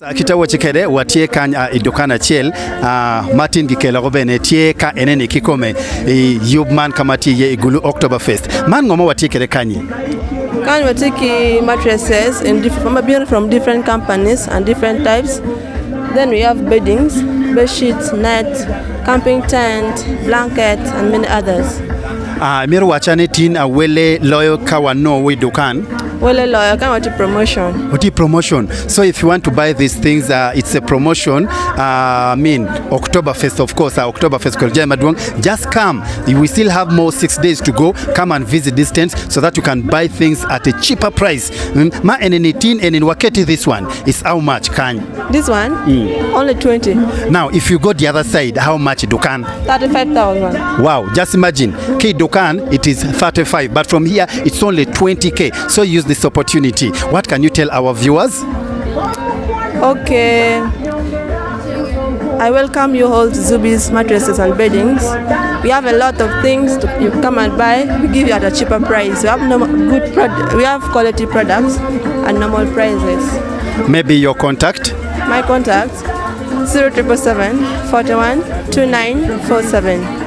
Kitawo chikede watie kan idokana chel Martin gikela gobene tie ka enene kikome yubman kamati ye Gulu Oktoberfest man ngomo watie kede kanyi kan watiki mattresses in different from different companies and different types. Then we have beddings, bed sheets, net, camping tent, blankets and many others. Miru wachane tin wele loyo kawano we dokan. Well, I can't watch a promotion. What is promotion? So if you want to buy these things, it's a promotion. Oktoberfest, of course, Oktoberfest. Just come. We still have more 6 days to go. Come and visit this tent so that you can buy things at a cheaper price. Ma and in Waketi, this one is how much? This one? Only 20. Now, if you go the other side, how much Dukan? 35,000. Wow, just imagine. K Dukan, it is 35, but from here, it's only 20K. So use this opportunity. What can you tell our viewers? Okay, I welcome you all to Zubi's mattresses and beddings. We have a lot of things you come and buy. We give you at a cheaper price. We have we have quality products and normal prices. Maybe your contact? My contact 0777 41 2947.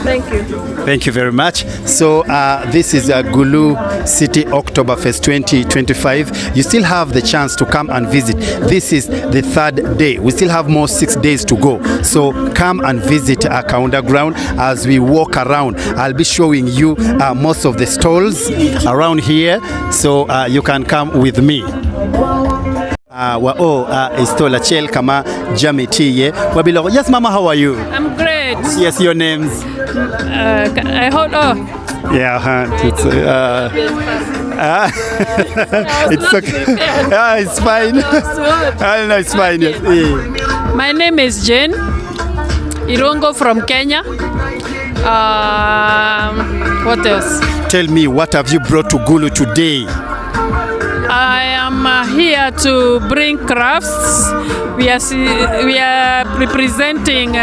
Thank you. Thank you very much. So this is Gulu City Oktoberfest 2025. You still have the chance to come and visit. This is the third day. We still have more 6 days to go. So come and visit Kahunda Grounds as we walk around. I'll be showing you most of the stalls around here. So you can come with me. Istola Chel Kama Jamitiye. Wabilo. Yes, Mama, how are you? I'm great. Yes, your names. I hold on. Yeah, it's it's okay. It's fine. No, it's fine. Yes. My name is Jane Irungo from Kenya. What else? Tell me, what have you brought to Gulu today? I am here to bring crafts. We are representing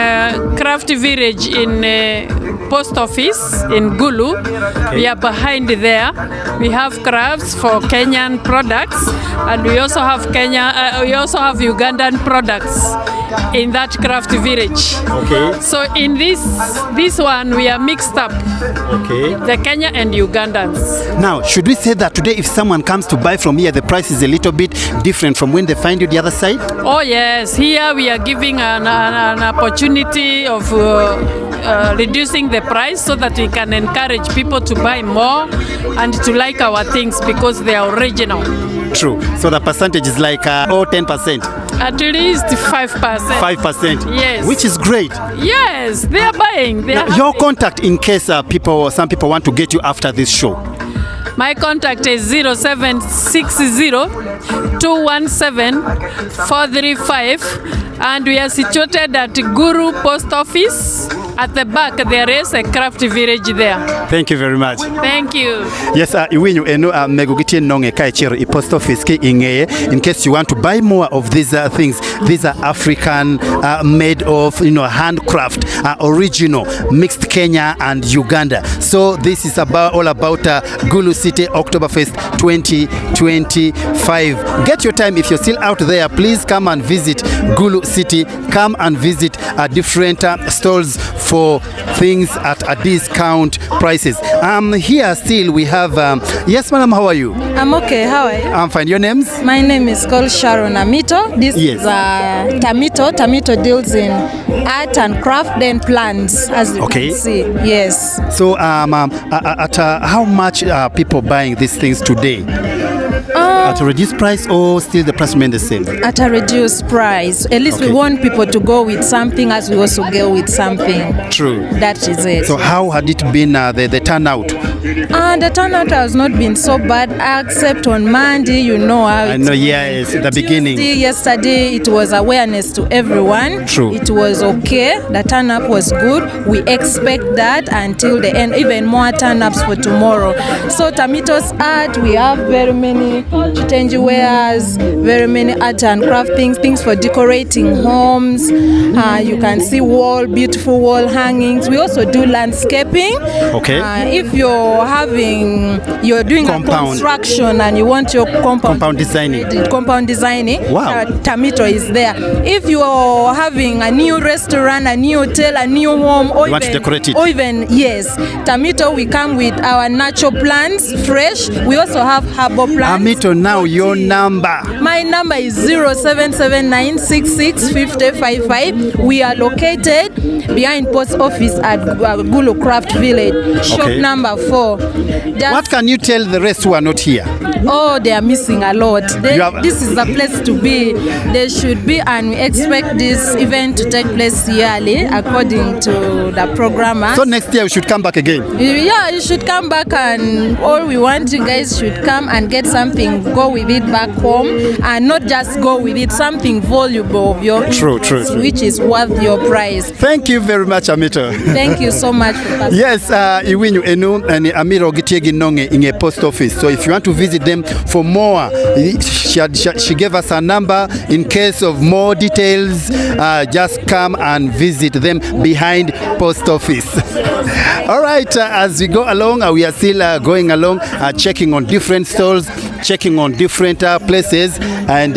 Craft Village in Post Office in Gulu. Okay. We are behind there. We have crafts for Kenyan products, and we also have Ugandan products in that craft village. Okay. So in this one we are mixed up. Okay. The Kenya and Ugandans. Now, should we say that today if someone comes to buy from here, the price is a little bit different from when they find you the other side? Oh yes, here we are giving an opportunity of reducing the price so that we can encourage people to buy more and to like our things because they are original. True. So the percentage is like 10%. At least 5%. 5%. Yes. Which is great. Yes, they are buying. They are your contact in case some people want to get you after this show. My contact is 0760 217 435, and we are situated at Guru Post Office. At the back there is a craft village there. Thank you very much. Thank you. Yes, iwinyu eno megogiti nonge kaichero I post office ki ingeye in case you want to buy more of these things. These are African made of handcraft, original, mixed Kenya and Uganda. So this is all about Gulu City Oktoberfest 2025. Get your time if you're still out there. Please come and visit Gulu City. Come and visit different stalls for things at a discount prices. Here still we have yes madam, how are you? I'm okay, how are you? I'm fine. Your names? My name is called Sharon Amito. This is Tamito. Tamito deals in art and craft and plants, as you can see. Yes. So at how much are people buying these things today? At a reduced price or still the price remains the same? At a reduced price. At least we want people to go with something as we also go with something. True. That is it. So how had it been the turnout? The turnout has not been so bad except on Monday, you know how I know, yes, the beginning. Yesterday it was awareness to everyone. True. It was okay. The turn-up was good. We expect that until the end, even more turn-ups for tomorrow. So Tamito's art, we have very many change wares, very many art and craft things for decorating homes. You can see beautiful wall hangings. We also do landscaping. Okay. If you're you're doing a construction and you want your compound designing. Wow. Tamito is there. If you're having a new restaurant, a new hotel, a new home, or you want to decorate it. Or even, yes, Tamito, we come with our natural plants, fresh. We also have herbal plants. Tamito, now your number. My number is 0779665055. We are located behind post office at Gulu Craft Village, shop number 4. What can you tell the rest who are not here? Oh, they are missing a lot. This is the place to be. They should be, and we expect this event to take place yearly according to the programmer. So next year we should come back again? Yeah, you should come back, and all we want you guys should come and get something, go with it back home, and not just go with it, something valuable of your true. which is worth your price. Thank you very much, Amito. Thank you so much for passing. Yes, Iwinyu Enu and Amiro Gitiegi Nonge in a post office. So if you want to visit them for more, she gave us a number. In case of more details, just come and visit them behind post office. All right, as we go along, we are still going along, checking on different stalls, checking on different places, and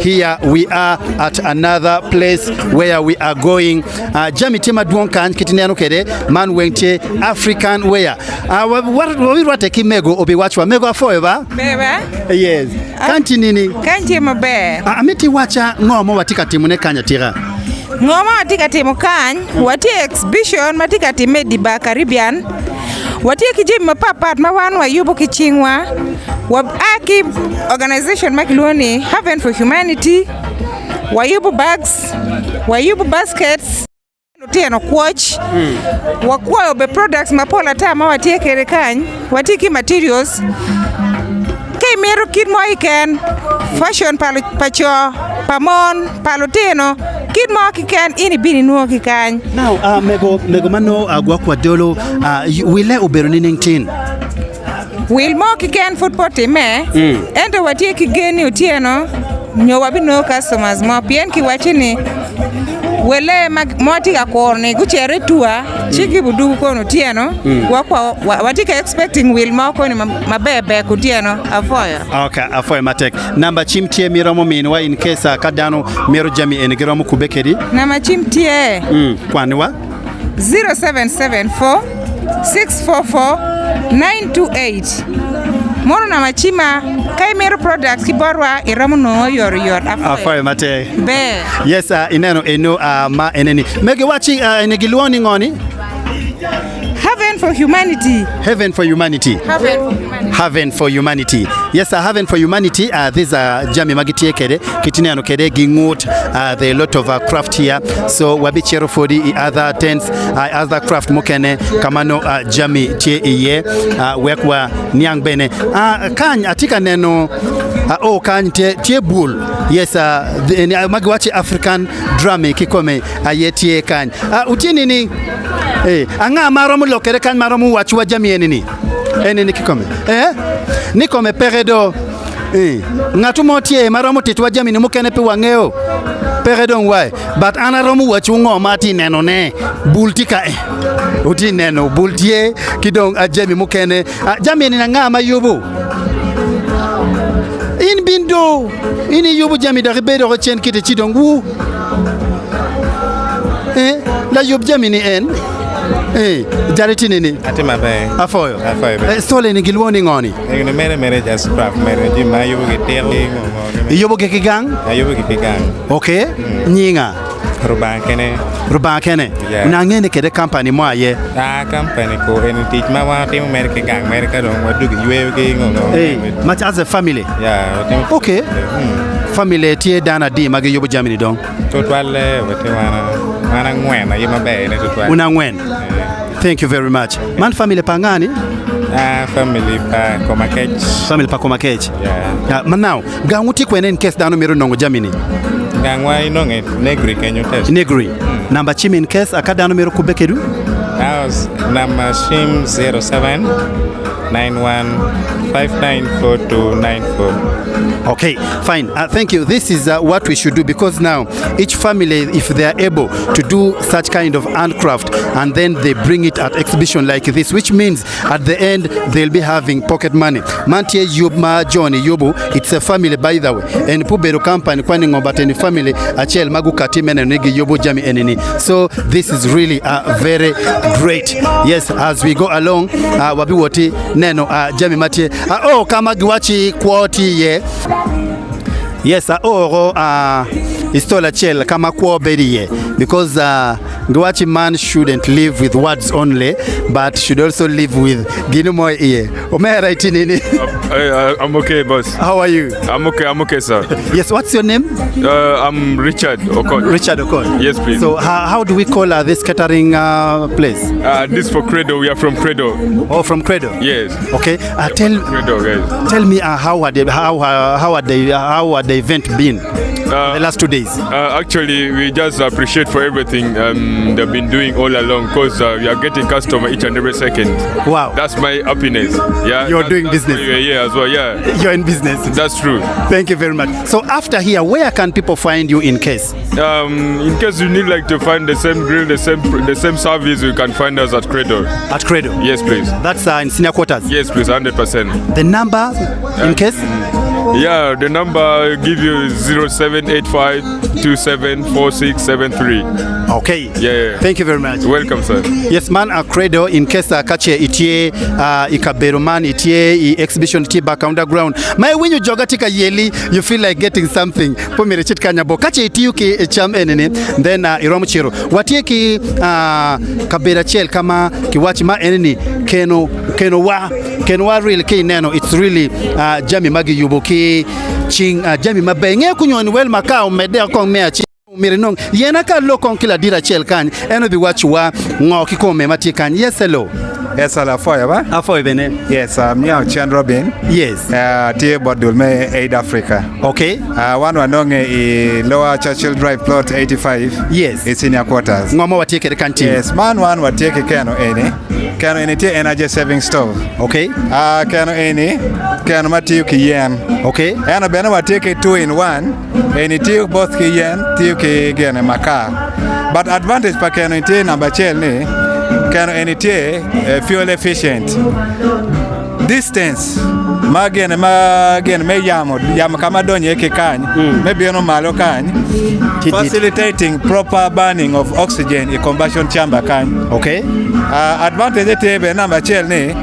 here we are at another place where we are going. Jamitima Dwonkan Kitiniano Kede, man wente African wear. What we want to mego obi watchwa mego forever? Beba? Yes. Kanti nini? Kanti mabe. Amiti wacha ngomo watika timune kanya tira. Ngoma watika timu kany, wati exhibition matika time diba Caribbean. Wati kijimi mapapat mawan wa yubo kichingwa. Wabaki organization makiloni Haven for Humanity. Wayubu bags, wayubu baskets. Tieno watch. Wakwa obe products mapola tama wati kerekany. Watiki materials. Mero kid mo iken fashion pacho pamon paloteno kid mo kiken ini bini nuo kikany. Now mego mano agwa dolo wile uberoni ningtin. Will mo kiken food potty me endo watie kigeni utieno nyo wabino customers mo pien ki wachini wele moti ka korni guchere tua chiki budu kono tieno wakwa watika expecting will mo kono mabebe kutieno afoya. Okay, afoya matek namba chimtie miromo minwa in case kadano mero jami enigiromo kubekeri namba chimtie kwaniwa 0774 644 928 Mono na machima kai mero products kiborwa iramu no yor afoya mate be. Yes, ineno eno ma eneni mege wachi enegiluoni ngoni Haven for Humanity. Haven for Humanity. Haven for Humanity. Yes, Haven for Humanity. This Jami Magiti Kede, Kitiniano Kede, Gingut. There are a lot of craft here. So wabi chero for the other tents, other craft mukene, Kamano Jami Tie Iye, Wekwa Niang Bene. Kan atika neno kan tie bull. Yes, magwachi African drumming kikome ayetie kan. Utini ni anga maromu lokere kan maromu wachwa jami enini kikome nikome peredo ngatu motie maromu titwa jami ni mukene pe wangeo peredo ngwai but anaromu wachu ngomati neno ne bultika uti neno bultie kidong ajami mukene jami ni nga mayubu in bindo ini yubu jami da ribedo ko chen kite chidongu la yub jami ni en jariti nini atima be afoyo be stole ni gilwoni ngoni ngene mere just craft mere di ma yugo terli yugo ke gang yugo ke gang okay nyinga ruban kene una ngene kede company mo aye company ko en teach ma wa tim mere ke gang mere ka don wadu yuwe ke ngono much as a family okay family tie dana di magi yubo jamini don totwale wote wana ngwena yema be ne totwale una ngwen thank you very much man family pangani family pa komakech yeah man now ganguti kwenen case dano mero nongo jamini gangwa inonge negri kenyo test negri number chimin case akadano mero kubekedu house number shim 07 91594294. Okay, fine. Thank you. This is what we should do, because now each family, if they are able to do such kind of handcraft and then they bring it at exhibition like this, which means at the end they'll be having pocket money. Mantie Yubma Johnny Yubu, it's a family by the way. And Pubero company kwani ngobateni family achel magu katimene nigi Yubu Jami enini. So this is really very great. Yes, as we go along, wabi woti neno Jami Matie. Oh, kama giwachi quality ye. Yes, istola chel kama kwa beriye, because Ngwachi man shouldn't live with words only, but should also live with ginumo iye. Omera itinini. I'm okay, boss. How are you? I'm okay, sir. Yes, what's your name? I'm Richard Okon. Richard Okon. Yes, please. So how do we call this catering place? This for Credo. We are from Credo. Oh, from Credo. Yes. Okay. Credo, guys. Tell me how had the event been? The last 2 days. Actually, we just appreciate for everything they've been doing all along, because we are getting customer each and every second. Wow. That's my happiness. Yeah. You're doing business. Yeah, as well. Yeah. You're in business. That's true. Thank you very much. So after here, where can people find you in case? In case you need to find the same grill, the same service, you can find us at Credo. At Credo. Yes, please. That's in senior quarters. Yes, please. 100%. The number in case? Yeah, the number I give you is 0785274673. Okay. Yeah. Thank you very much. Welcome, sir. Yes, man, Credo in case kache itie ikabero man itie exhibition tiba Kahunda Ground. My when you jogatika yeli, you feel like getting something. Pomere chit kanyabo kache itiuki cham enene. Then iromuchiro. Watie ki kabera chel kama kiwachi ma enene keno wa really ke neno. It's really jami magi yuboki ching jami mabenge kunyoni wel makao medea kong mea chi mirinong yena ka lo kong kila dira chel kan eno bi wachwa ngo kikome mati kan. Yes, hello. Yes, hello, ba? Afoy bene. Yes, Miao Chan Robin. Yes. Tie Bodul me Aid Africa. Okay. One wanonge Lower Churchill Drive plot 85. Yes. It's in your quarters. Ngomo wateke the canteen. Yes, man one wateke kano ene tie energy saving stove. Okay. Kano mati ki yen. Okay. Eno bena wateke 2 in 1. Ene tie both ki yen, tie ki gene maka. But advantage pa kano tie number chel ni kano enitie fuel efficient. Distance magen me yamo kama donye ke kany maybe ono malo kany facilitating proper burning of oxygen in combustion chamber kany. Okay. Advantage tebe number chel ni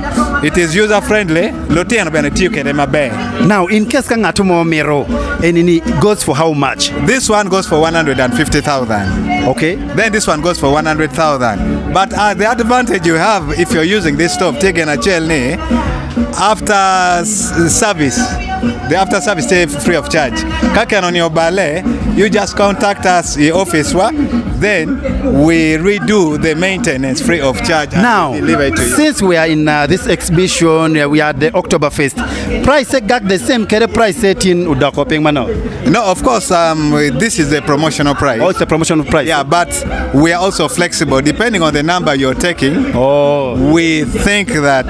it is user friendly lotien bene tiyo kede mabe. Now in case kang atumo mero enini goes for how much? This one goes for 150,000. Okay. Then this one goes for 100,000. But the advantage you have if you're using this stove, taking a chel ni, after service, the after service stay free of charge. Kakan on your ballet, you just contact us, the office, then we redo the maintenance free of charge. Now, and deliver it to you. Since we are in this exhibition, we are at the Oktoberfest. Price got the same kere price set in Udakoping Mano. No, of course, this is a promotional price. Oh, it's a promotional price. Yeah, but we are also flexible depending on the number you're taking. Oh, we think that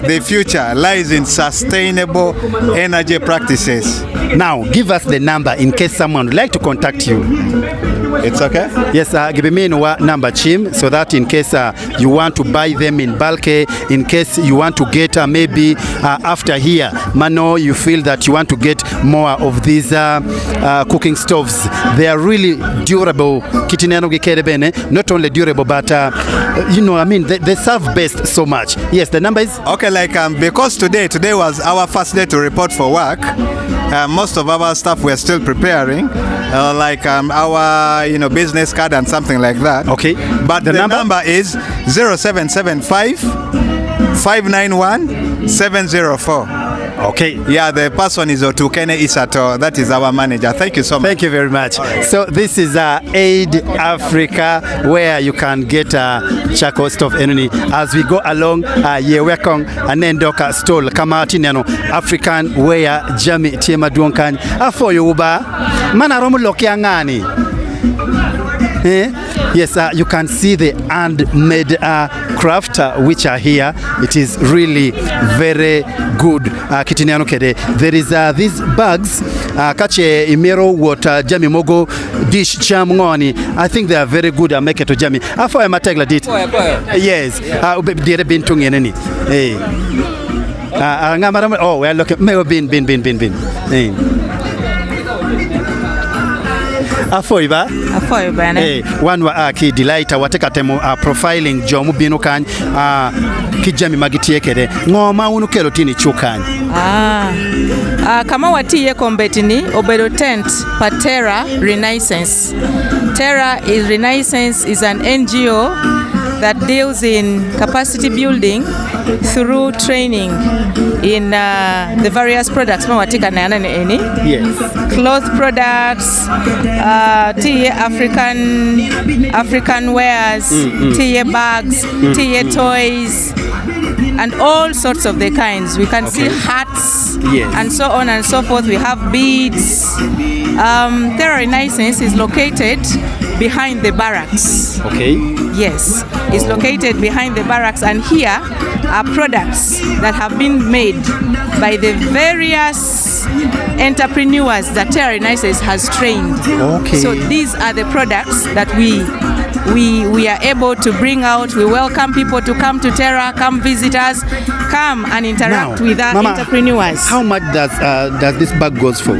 the future lies in sustainable energy practices. Now, give us the number in case someone would like to contact you. It's okay? Yes, give me a number, Chim, so that in case you want to buy them in bulk, in case you want to get maybe after here, Mano, you feel that you want to get more of these cooking stoves. They are really durable. Not only durable, but they serve best so much. Yes, the number is? Okay, because today was our first day to report for work. Most of our staff were still preparing, our business card and something like that. Okay. But the number is 0775 591 704. Okay. Yeah, the person is Otukene Isato. That is our manager. Thank you so much. Thank you very much. Right. So this is Aid Africa, where you can get charcoal stove enuni. As we go along, welcome anendoka stall kama tineno African where jami tiema duonkan afo yuba mana romu lokiangani. Yes, you can see the handmade craft which are here. It is really very good. Kitiniano kede. There is these bags. Kache imero water jami mogo dish cham ngoni. I think they are very good. Make it to jami. Afo ya mategla dit. Yes. Dire bintung yeneni. Hey. Oh, we are looking. May bin. Afoi ba? Afoi ba ne? One wa ki delight wateka temo profiling jomu binu kan kijami magiti yekede ngoma unu kelo tini chukani. Kama watiye kombetini obedo tent Patera Renaissance. Terra is Renaissance is an NGO that deals in capacity building through training in the various products. Yes. Cloth products, tea African wares, tea bags, tea toys, and all sorts of the kinds. We can see hats, yes, and so on and so forth. We have beads. Terra Renaissance is located behind the barracks. Okay. Yes, it's located behind the barracks, and here are products that have been made by the various entrepreneurs that Terra Renaissance has trained. Okay. So these are the products that we are able to bring out. We welcome people to come to Terra, come visit us, come and interact with our entrepreneurs. How much does this bag goes for?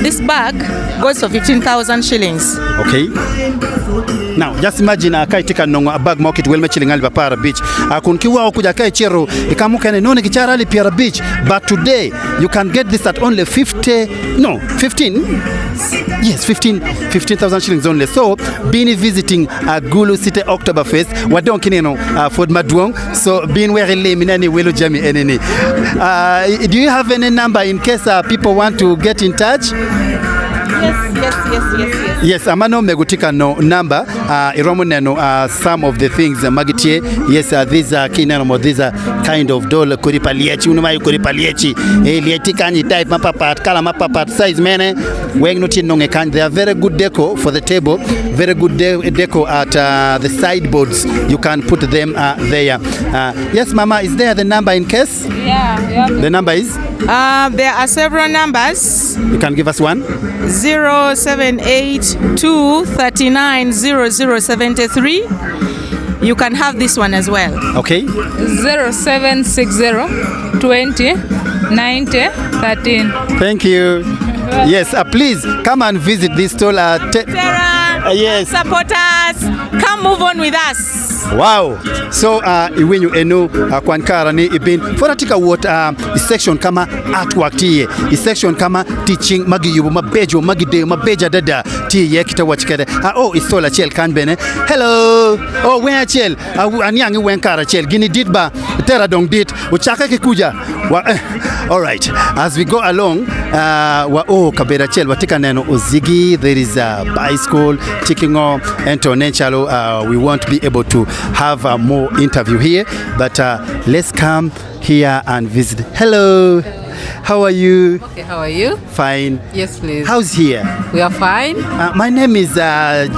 This bag goes for 15,000 shillings. Okay. Now, just imagine akaitika nongo a bag market well mechiling ali para beach. Kunkiwa okuja kai chero ikamuka ne none kichara ali Piara beach. But today you can get this at only 15. Yes, 15,000 shillings only. So, being visiting Gulu City Oktoberfest, wadon kineno for Madwong. So, being very lame in any welu jami enene. Do you have any number in case people want to get in touch? Yes, amano megutika no number iromuneno some of the things magitie. Yes, these are kineno, these are kind of doll kuripaliechi unuma kuripaliechi lietika ni type mapapat kala mapapat size mene weng nuti nonge kan. They are very good deco for the table, very good deco at the sideboards. You can put them there. Yes, Mama, is there the number in case? Yeah. The number is? There are several numbers. You can give us one. 0782390073. You can have this one as well. Okay. 0760209013. Thank you. Yes, please come and visit this stall. Terra, yes. Support us. Come move on with us. Wow. So when you know kwankara ni ibin foratika what section kama artwork tiye, section kama teaching magi yubu mabejo magide mabeja dada tiye kita wachikede. Istola chel kan bene. Hello. Where chel? Anyangi wenkara chel. Gini ditba Terra dong dit uchaka kikuja. All right. As we go along kabera chel watika neno ozigi. There is a bicycle taking on Antonechalo. We won't be able to have more interview here, but let's come here and visit. Hello. How are you? Okay, how are you? Fine. Yes, please. How's here? We are fine. My name is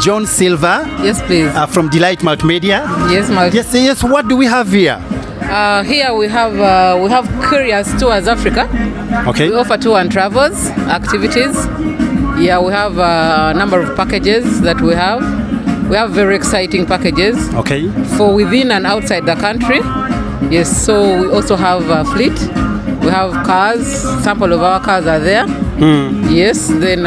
John Silva. Yes, please. From Delight Multimedia. Yes, Yes. What do we have here? Here we have Curious Tours Africa. Okay. We offer tour and travels activities. Yeah, we have a number of packages that we have. We have very exciting packages. Okay. For within and outside the country. Yes, so we also have a fleet. We have cars. Sample of our cars are there. Yes, then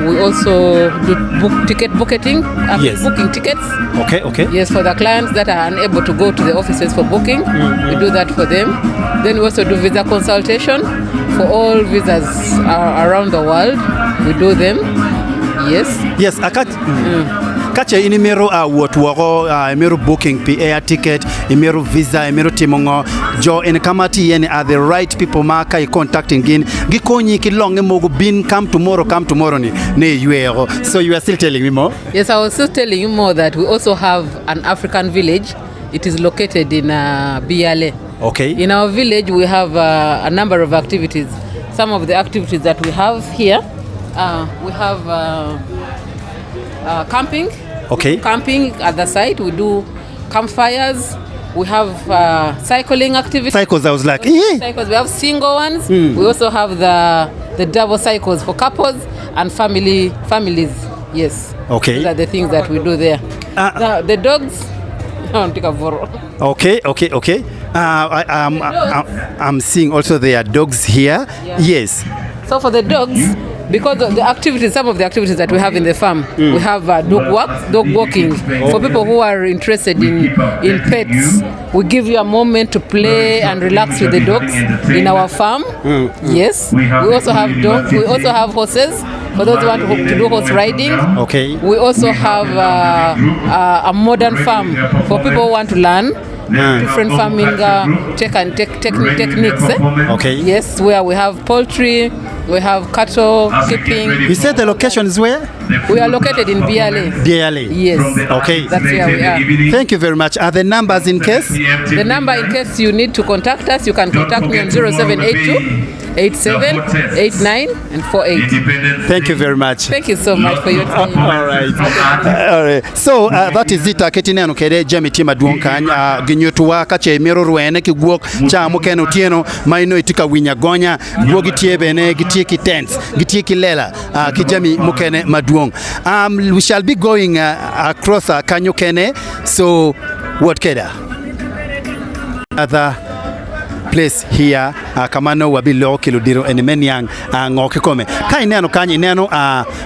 we also do booking. Yes. Booking tickets. Okay. Yes, for the clients that are unable to go to the offices for booking, we do that for them. Then we also do visa consultation for all visas around the world. We do them. Yes. Yes, Kache inimero wotwaro imero booking pi air ticket, imero visa, imero timongo jo en kamati yene are the right people maka I contacting gin gikonyi kilonge mogo bin come tomorrow ni yuero. So you are still telling me more? Yes, I was still telling you more that we also have an African village. It is located in Biale. Okay. In our village we have a number of activities. Some of the activities that we have here, we have camping. Okay. Camping at the site. We do campfires. We have cycling activities. Cycles, I was like, eh. Cycles. We have single ones. We also have the double cycles for couples and families. Yes. Okay. These are the things that we do there. Now, the dogs. Okay. I'm seeing also there are dogs here. Yeah. Yes. So for the dogs, because of the activities, some of the activities that we have in the farm, we have dog walking. For people who are interested in pets, we give you a moment to play and relax with the dogs in our farm. Yes. We also have dogs. We also have horses. For those who want to do horse riding. Okay. We also have a modern farm for people who want to learn different farming techniques. Okay. Yes, where we have poultry, we have cattle keeping. You said the location is where? We are located in Bwola. Bwola. Yes. Okay. That's where we are. Thank you very much. Are the numbers in case? The number in case you need to contact us, you can contact me on 0782 87 89 and 48. Thank you very much. Thank you so much for your time. All right. So that is it. Ketine no kede jami tima duonkan ginyotuwa kache mero ruene ki guok cha mukeno tieno maino itika winya gonya guogi tiebene gitieki tents gitieki lela ki jami mukene maduong. We shall be going across Kanyukene. So what keda? Other place here kamano wabilo kiludiro enemeniang ngokikome kai neno kanyi neno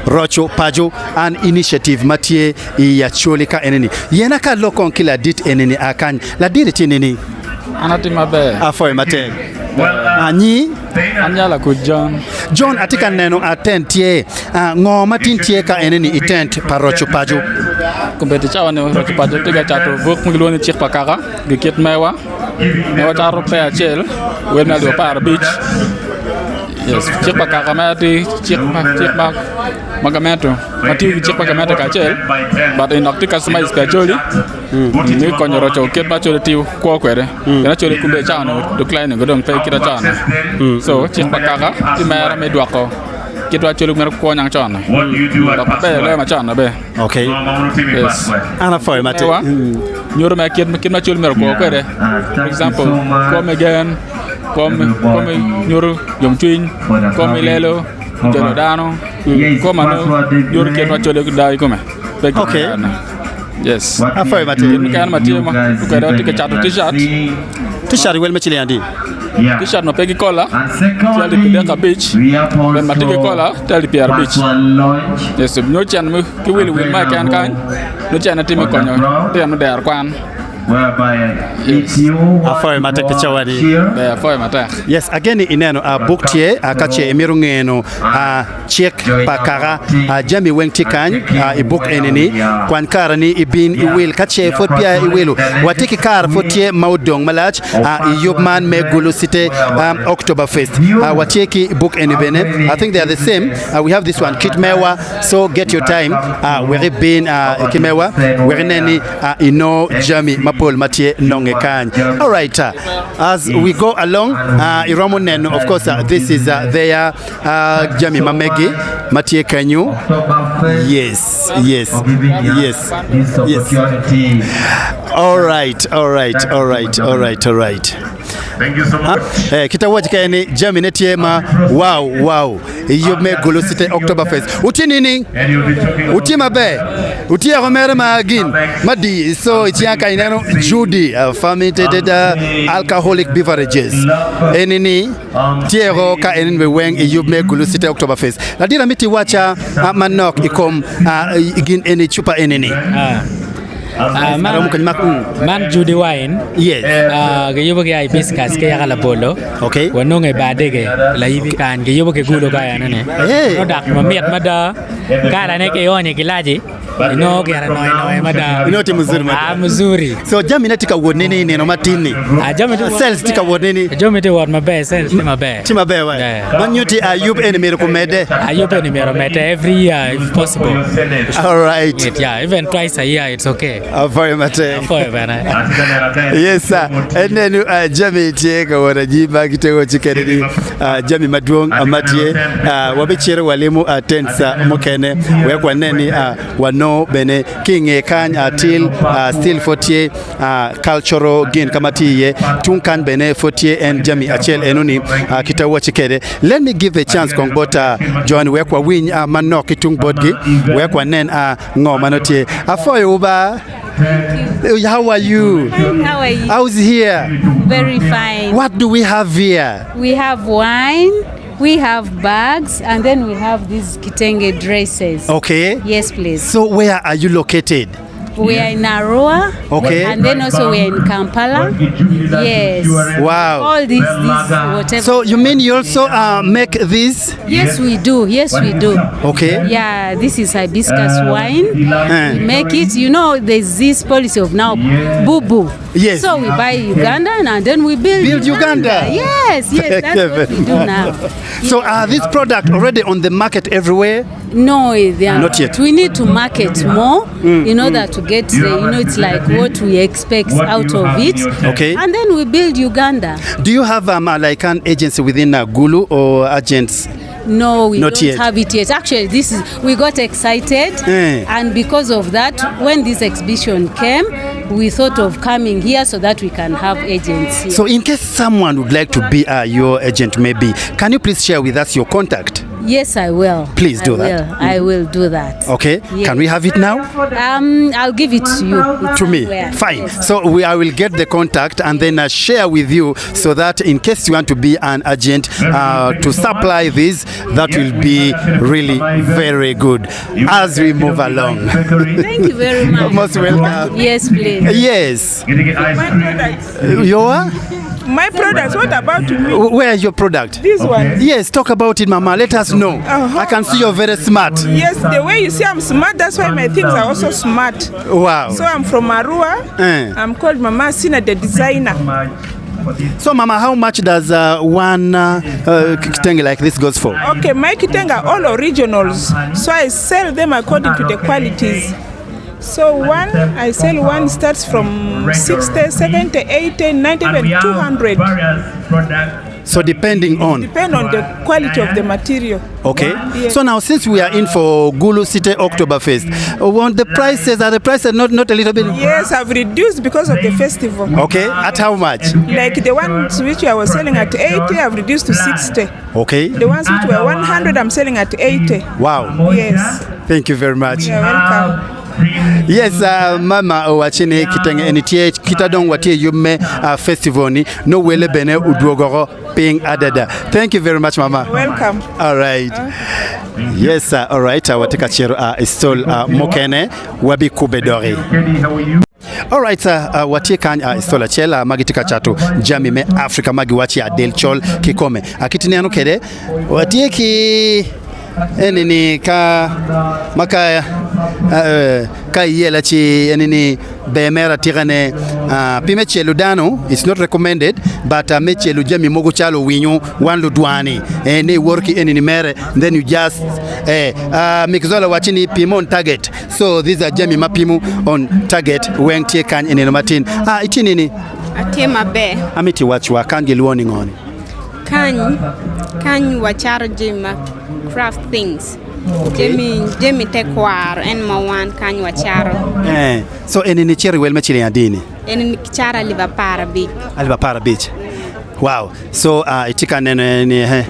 rocho pajo an initiative matie ya Acholi ka eneni yena ka lokon kila dit eneni akany la diriti nini anati mabe afoy mate anyi anyala ku John atika neno atent tie ngoma tintie ka eneni itent parocho pajo kumbeti chawa ne rocho pajo tiga chato vok mugiloni chik pakara giket mewa charo pe achel wena do par beach. Yes, chik pakara mati chik magamento mati chik pagamento ka achel but in octica sama is Acholi ni konyo rocho ket ba chole tiu ko kwere na chole kumbe chano do klein godong pe kira chano so chik pakara ti mera me dwako kitwa Acholi mer ko nyang chano be le ma chano be. Okay. Yes, ana foy mate nyoro ma ket ma Acholi mer ko kwere. For example, come again, come nyoro yom twin, come lelo jelo dano, come ano nyoro ket ma Acholi dai come. Okay. Yes. Afoy mate kan mate ma ko da tika chato t-shirt wel machili andi t-shirt no pegi kola tali pideka beach ben matike kola tali PR beach. Yes, no chan mu ki wil ma kan no chan atimi konyo tem der kwan afoy mate kichawadi afoy mate. Yes, again ineno booktie akache emirungeno check pakara jami wengti kan book eneni kwan karani ibin iwil kache fotpia iwilu watiki kar fotie maudong malach yobman me Gulu City Oktoberfest watiki book enibene. I think they are the same. We have this one Kitmewa, so get your time where been Kitmewa where neni ino jami Paul Mathieu Nongekany. All right, as we go along, Iramonen, of course, this is their Jami Mamegi, Mathieu Kanyu. Yes. All right. Thank you so much. Kitawaji kani jami netiema wow yume Gulu City Oktoberfest uti nini uti mabe uti romere magin madi so itiaka inano Judy fermented alcoholic beverages enini tiero ka enini weng yume Gulu City Oktoberfest la dira miti wacha manok ikom igin eni chupa enini man Judy wine. Yes. Gayobo ke ay piskas ke yakala bolo. Okay. Wano ngay badege la yibi kan gayobo ke gulo kaya nane. Product mamiat mada. Kala ne ke yoni kilaji. Ino kaya noy mada. Ino ti mzuri mada. Mzuri. So jami na tika wonene ni no matini. Jami to sales tika wonene. Jami to word mabe sales ti mabe. Ti mabe wa. Man yuti ayub enimero kumede. Ayub enimero mede every year if possible. All right. Yeah, even twice a year it's okay. Very much. Yes, sir. And then Jami Tiega or a Jiba Kitego Chickaddy, Jami Maduong, Amatie, Wabichere Walimu, Tensa, Mokene, Wakwaneni, Wano. no bene kinge kan til still fotie cultural gain kamati tun kan bene fotie en jami achel enuni kita watch kede. Let me give a chance kong bota John we kwa win manno kitung bodgi we kwa nen ngo manotie afoy uba. How are you? How are you? How's here? Very fine. What do we have here? We have wine, we have bags, and then we have these kitenge dresses. Okay. Yes, please. So where are you located? We are in Arua. Okay. And then also we are in Kampala. Yes. Wow. All these whatever. So you mean you also make this? Yes, we do. Yes, we do. Okay. Yeah, this is hibiscus wine. We make it. You know, there's this policy of now, boo-boo. Yes. So we buy Ugandan and then we build Uganda. Yes, yes. That's what we do now. So are this product already on the market everywhere? No, they are not yet. We need to market more in order to get, it's like what we expect out of it. Okay. And then we build Uganda. Do you have like an agency within Gulu or agents? No, we Not don't yet. have it yet. Actually, we got excited, and because of that, when this exhibition came, we thought of coming here so that we can have agents here. So in case someone would like to be your agent maybe, can you please share with us your contact? Yes, I will. Please do that. I will do that. Okay. Yes. Can we have it now? I'll give it to you. It's To me. somewhere. Fine. Yes. So I will get the contact and then share with you so that in case you want to be an agent to supply this, that will be really very good as we move along. Thank you very much. Most welcome. Yes, please. Yes. Your? My products, what about me? Where is your product? This one. Yes, talk about it, Mama. Let us know. I can see you're very smart. Yes, the way you see I'm smart, that's why my things are also smart. Wow. So I'm from Arua. I'm called Mama Sina, the designer. So, Mama, how much does one kitenge like this goes for? Okay, my kitenge are all originals. So I sell them according to the qualities. So I sell one starts from 60, 70, 80, 90, even 200. So depending on? Depend on the quality of the material. Okay. Yes. So now since we are in for Gulu City Oktoberfest, are the prices not a little bit? Yes, I've reduced because of the festival. Okay. At how much? Like the ones which I was selling at 80, I've reduced to 60. Okay. The ones which were 100, I'm selling at 80. Wow. Yes. Thank you very much. You're welcome. Yes, Mama wachine kitenge enitie kitadong watie yume festival ni no wele bene udwogoro ping adada. Thank you very much, Mama. Welcome. All right. Yes, all right. Wateka chero stol mokene wabi kubedori. All right, watie kan istola chela magitika chato jami me Africa magi wachi adel chol kikome. Akitini anu kede watie ki enini ka maka ka yela chi enini bemera tirane pimechelu dano. It's not recommended, but mechelu jami mogo chalo winyu wanlu duani ne worki enini mere, then you just mikzola wachini pimo on target. So these are jami mapimu on target when tie kan enini matin itini ni atema be amiti wachwa kange luoni ngoni kan wachar jima craft things. Jemi tekwar en mawan kan wachar. So enini cheri wel mechili adini En kichara Livapara Beach. Livapara Beach. Wow. So itika nene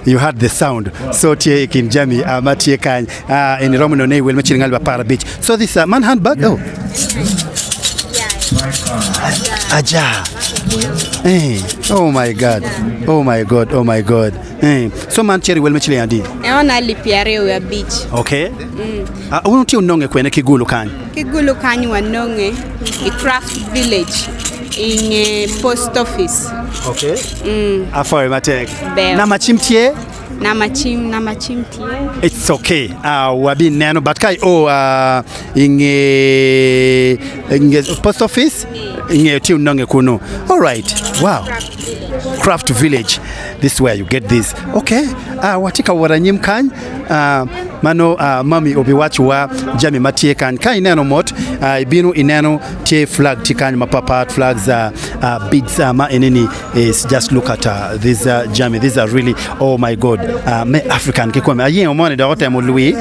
you heard the sound. So tie kinjami amatie kan in Romano ne wel mechili Livapara Beach. So this man handbag. Oh. Aja. Oh my God. Oh my God. Oh my God. So man cheri wel mechili andi. Eona lipiare we beach. Okay. Unuti unonge kwene Kigulu kanyi. Kigulu kanyi wanonge a craft village in post office. Okay. Afore matek. Na machimtie? Na machimtie. It's okay. Wabi neno batkai inge post office inge ti unonge kuno. All right. Wow. Craft village. This is where you get this. Okay. Watika waranyim kan mano mami obiwachiwa jami matie kan ineno mot ibinu ineno tie flag tikan mapapa flags beads enini is just look at this jammy. These are really, oh my God, me African kikome aye omone da hote mo Louis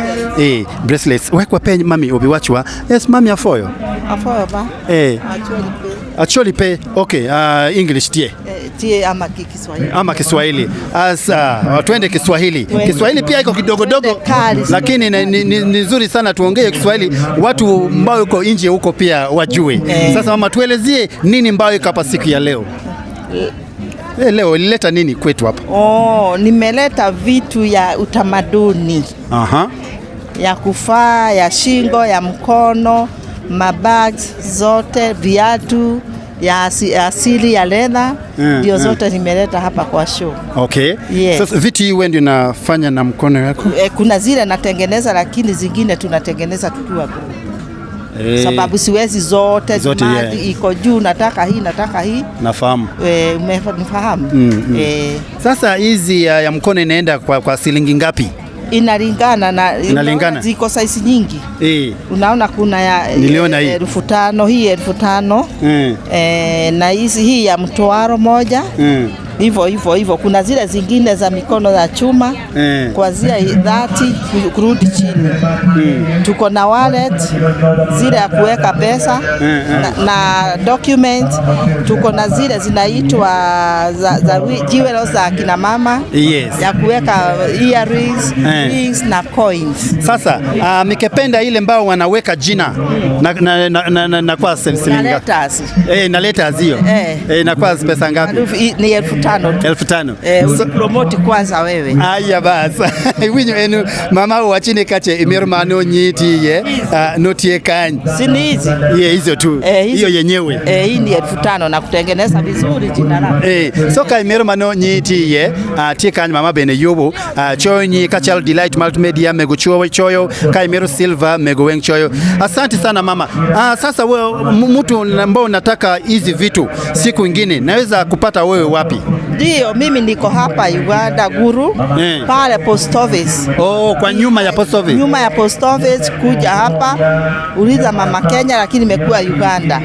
bracelets wekwa pe mami obi wachwa. Yes mami afoyo ba Acholi pe okay. English tie ama Kiswahili asa twende Kiswahili. Kiswahili pia iko kidogo dogo, lakini ni nzuri sana tuongee Kiswahili, watu ambao uko nje huko pia wajue. Sasa mama, tuelezie nini mbao iko hapa siku ya leo? Leo ilileta nini kwetu hapa? Nimeleta vitu ya utamaduni. Ya kufaa, ya shingo, ya mkono, mabags zote, viatu ya asili ya leather, ndio zote nimeleta hapa kwa show. Okay. Yes. Sasa vitu hivi ndio nafanya na mkono yako? Kuna zile natengeneza, lakini zingine tunatengeneza tukiwa sababu siwezi zote iko juu, nataka hii. Nafahamu. Umefahamu? Sasa hizi ya mkono inaenda kwa shilingi ngapi? Inalingana ziko size nyingi. Unaona kuna ya niliona hii 1500, hii 1500. Na hii ya mtoaro moja. Hivyo kuna zile zingine za mikono za chuma kuanzia 30 kurudi chini. Tuko na wallet zile ya kuweka pesa na document. Tuko na zile zinaitwa za jewelry za kina mama. Ya kuweka earrings, rings na coins. Sasa mikependa ile ambao wanaweka jina na kwa shilingi na letters hiyo. Na kwa pesa ngapi? Ni 1500. Promote kwanza wewe. Aya basa. Winyo enu mama wachine kache imermano nyiti notie kany. Sini hizi. Hizo tu. Hiyo yenyewe. Hii ni 1500 na kutengeneza vizuri jina lako. Soka imermano nyiti tie kany mama bene yobo chonyi kachal delight multimedia mego choyo kaimero silver mego weng choyo. Asante sana mama. Sasa wewe mtu ambao nataka hizi vitu siku nyingine naweza kupata wewe wapi? Ndio, mimi niko hapa Uganda Guru, pale post office. Kwa nyuma ya post office. Nyuma ya post office, kuja hapa uliza mama Kenya, lakini nimekuwa Uganda.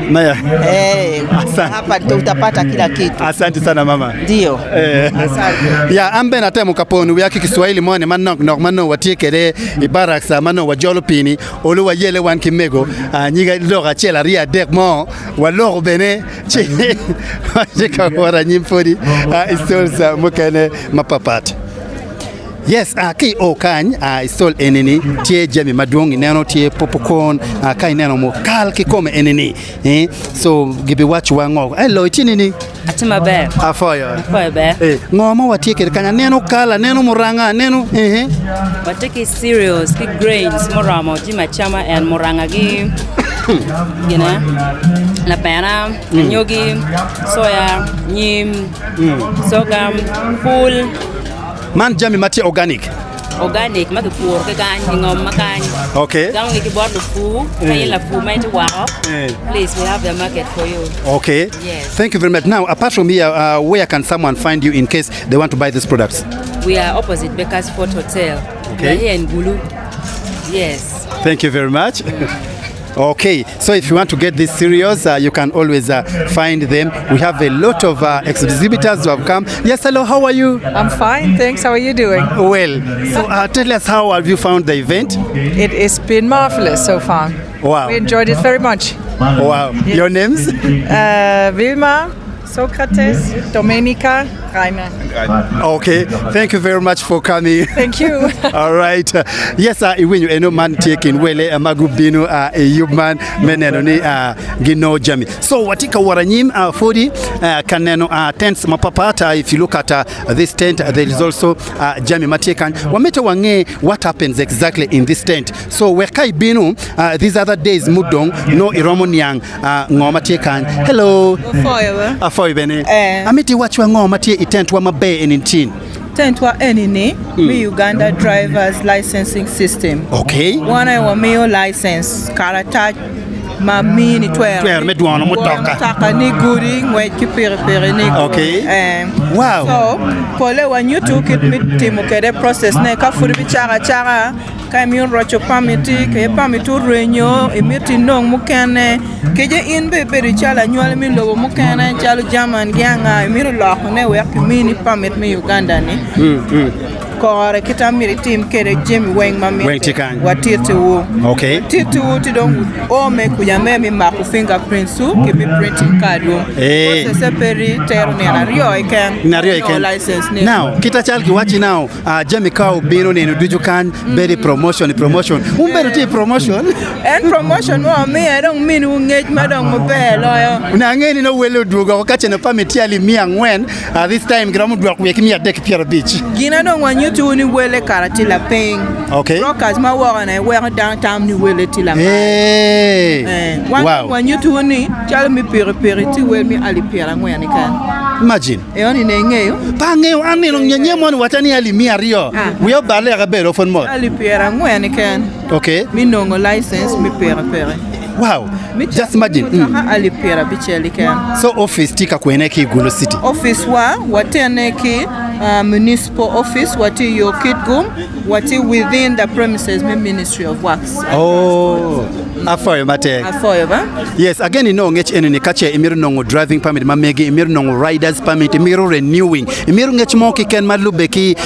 Hapa ndio utapata kila kitu. Asante sana mama. Ndio. Asante. Ya ambe na temu kaponu yaki Kiswahili mone mano watikere ibaraksa mano wajolopini olu wayele wan kimego nyiga loga chela ria dek mo walogo bene chika wara nyimfodi istolsa mukene mapapat. Yes, ki okany istol enini tie jami madung neno tie popcorn kai neno mo kal kikome enini so gibi watch wango hello chini ni atima be afoyo be ngoma watie kanya neno kala neno muranga neno watiki cereals ki grains moramo jima chama and moranga gi gina la pera nyogi soya nyim sorghum full man jami mati organic matu pur ke kan ngom makan. Okay. Gamu ke board fu kay la fu mai to wow. Please, we have the market for you. Okay. Yes. Thank you very much. Now, apart from here, where can someone find you in case they want to buy these products? We are opposite Baker's Fort Hotel. Okay. We are here in Gulu. Yes. Thank you very much. Okay, so if you want to get these cereals, you can always find them. We have a lot of exhibitors who have come. Yes, hello, how are you? I'm fine, thanks. How are you doing? Well, so tell us, how have you found the event? It has been marvelous so far. Wow. We enjoyed it very much. Wow. Yes. Your names? Wilma, Socrates, Domenica, Rainer. Okay, thank you very much for coming. Thank you. All right. Yes, when you know man taking wele magubino a human menenoni gino jami. So watika waranyim fodi kaneno tents mapapata. If you look at this tent, there is also jami matekan. Wamete wange what happens exactly in this tent. So wekai binu these other days mudong no iromonyang ngoma tekan. Hello. Afoy bene. Amiti wachwa ngoma tie itent wa mabe enintin. Tent wa enini mi Uganda drivers licensing system. Okay. Wana wa meo license karata mami ni twer me duono mutoka taka ni guri ngwe ki pere ni okay wow so pole when you took it timo kede process ne ka furi bi chara ka mi rocho pamiti ke pamitu renyo emiti nong mukene ke je in be chala nyol mi lobo mukene chalo jaman gyanga emiru lo ne work mini pamit mi Uganda ni kore kita miri team kere Jimmy Weng mami watiti wo okay titi wo ti don o me kuyame mi maku fingerprint su ke mi printing card wo se peri tero ne na rio iken license ne now kita chalki wachi now Jimmy Cow bino ne duju kan very promotion umberu ti promotion and promotion wo me I don't mean ngej madong mo be lo na ngeni no welo dugo ka chene pamiti ali mi angwen this time gramu dwak we kimi adek Pierre Beach gina no wanyu tu ni wele karati la ping okay rockers ma wa na we downtown ni wele ti la wow wanyu tu ni chal mi pere ti we mi ali pera ngwen kan imagine oni ne ngeyo pa ngeyo ani no nyenye mo ni watani ali mi ario we obale ga bero fon mo ali pera ngwen kan okay mi no license mi pere wow just imagine ali pera bicheli kan so office tika kweneki Gulu City office wateneki municipal office wati your kitgum wati within the premises Ministry of Works afoyo mate ba yes again ngech enene kache imiru nongo driving permit mamegi imiru nongo riders permit imiru renewing imiru ngech moki ken malubeki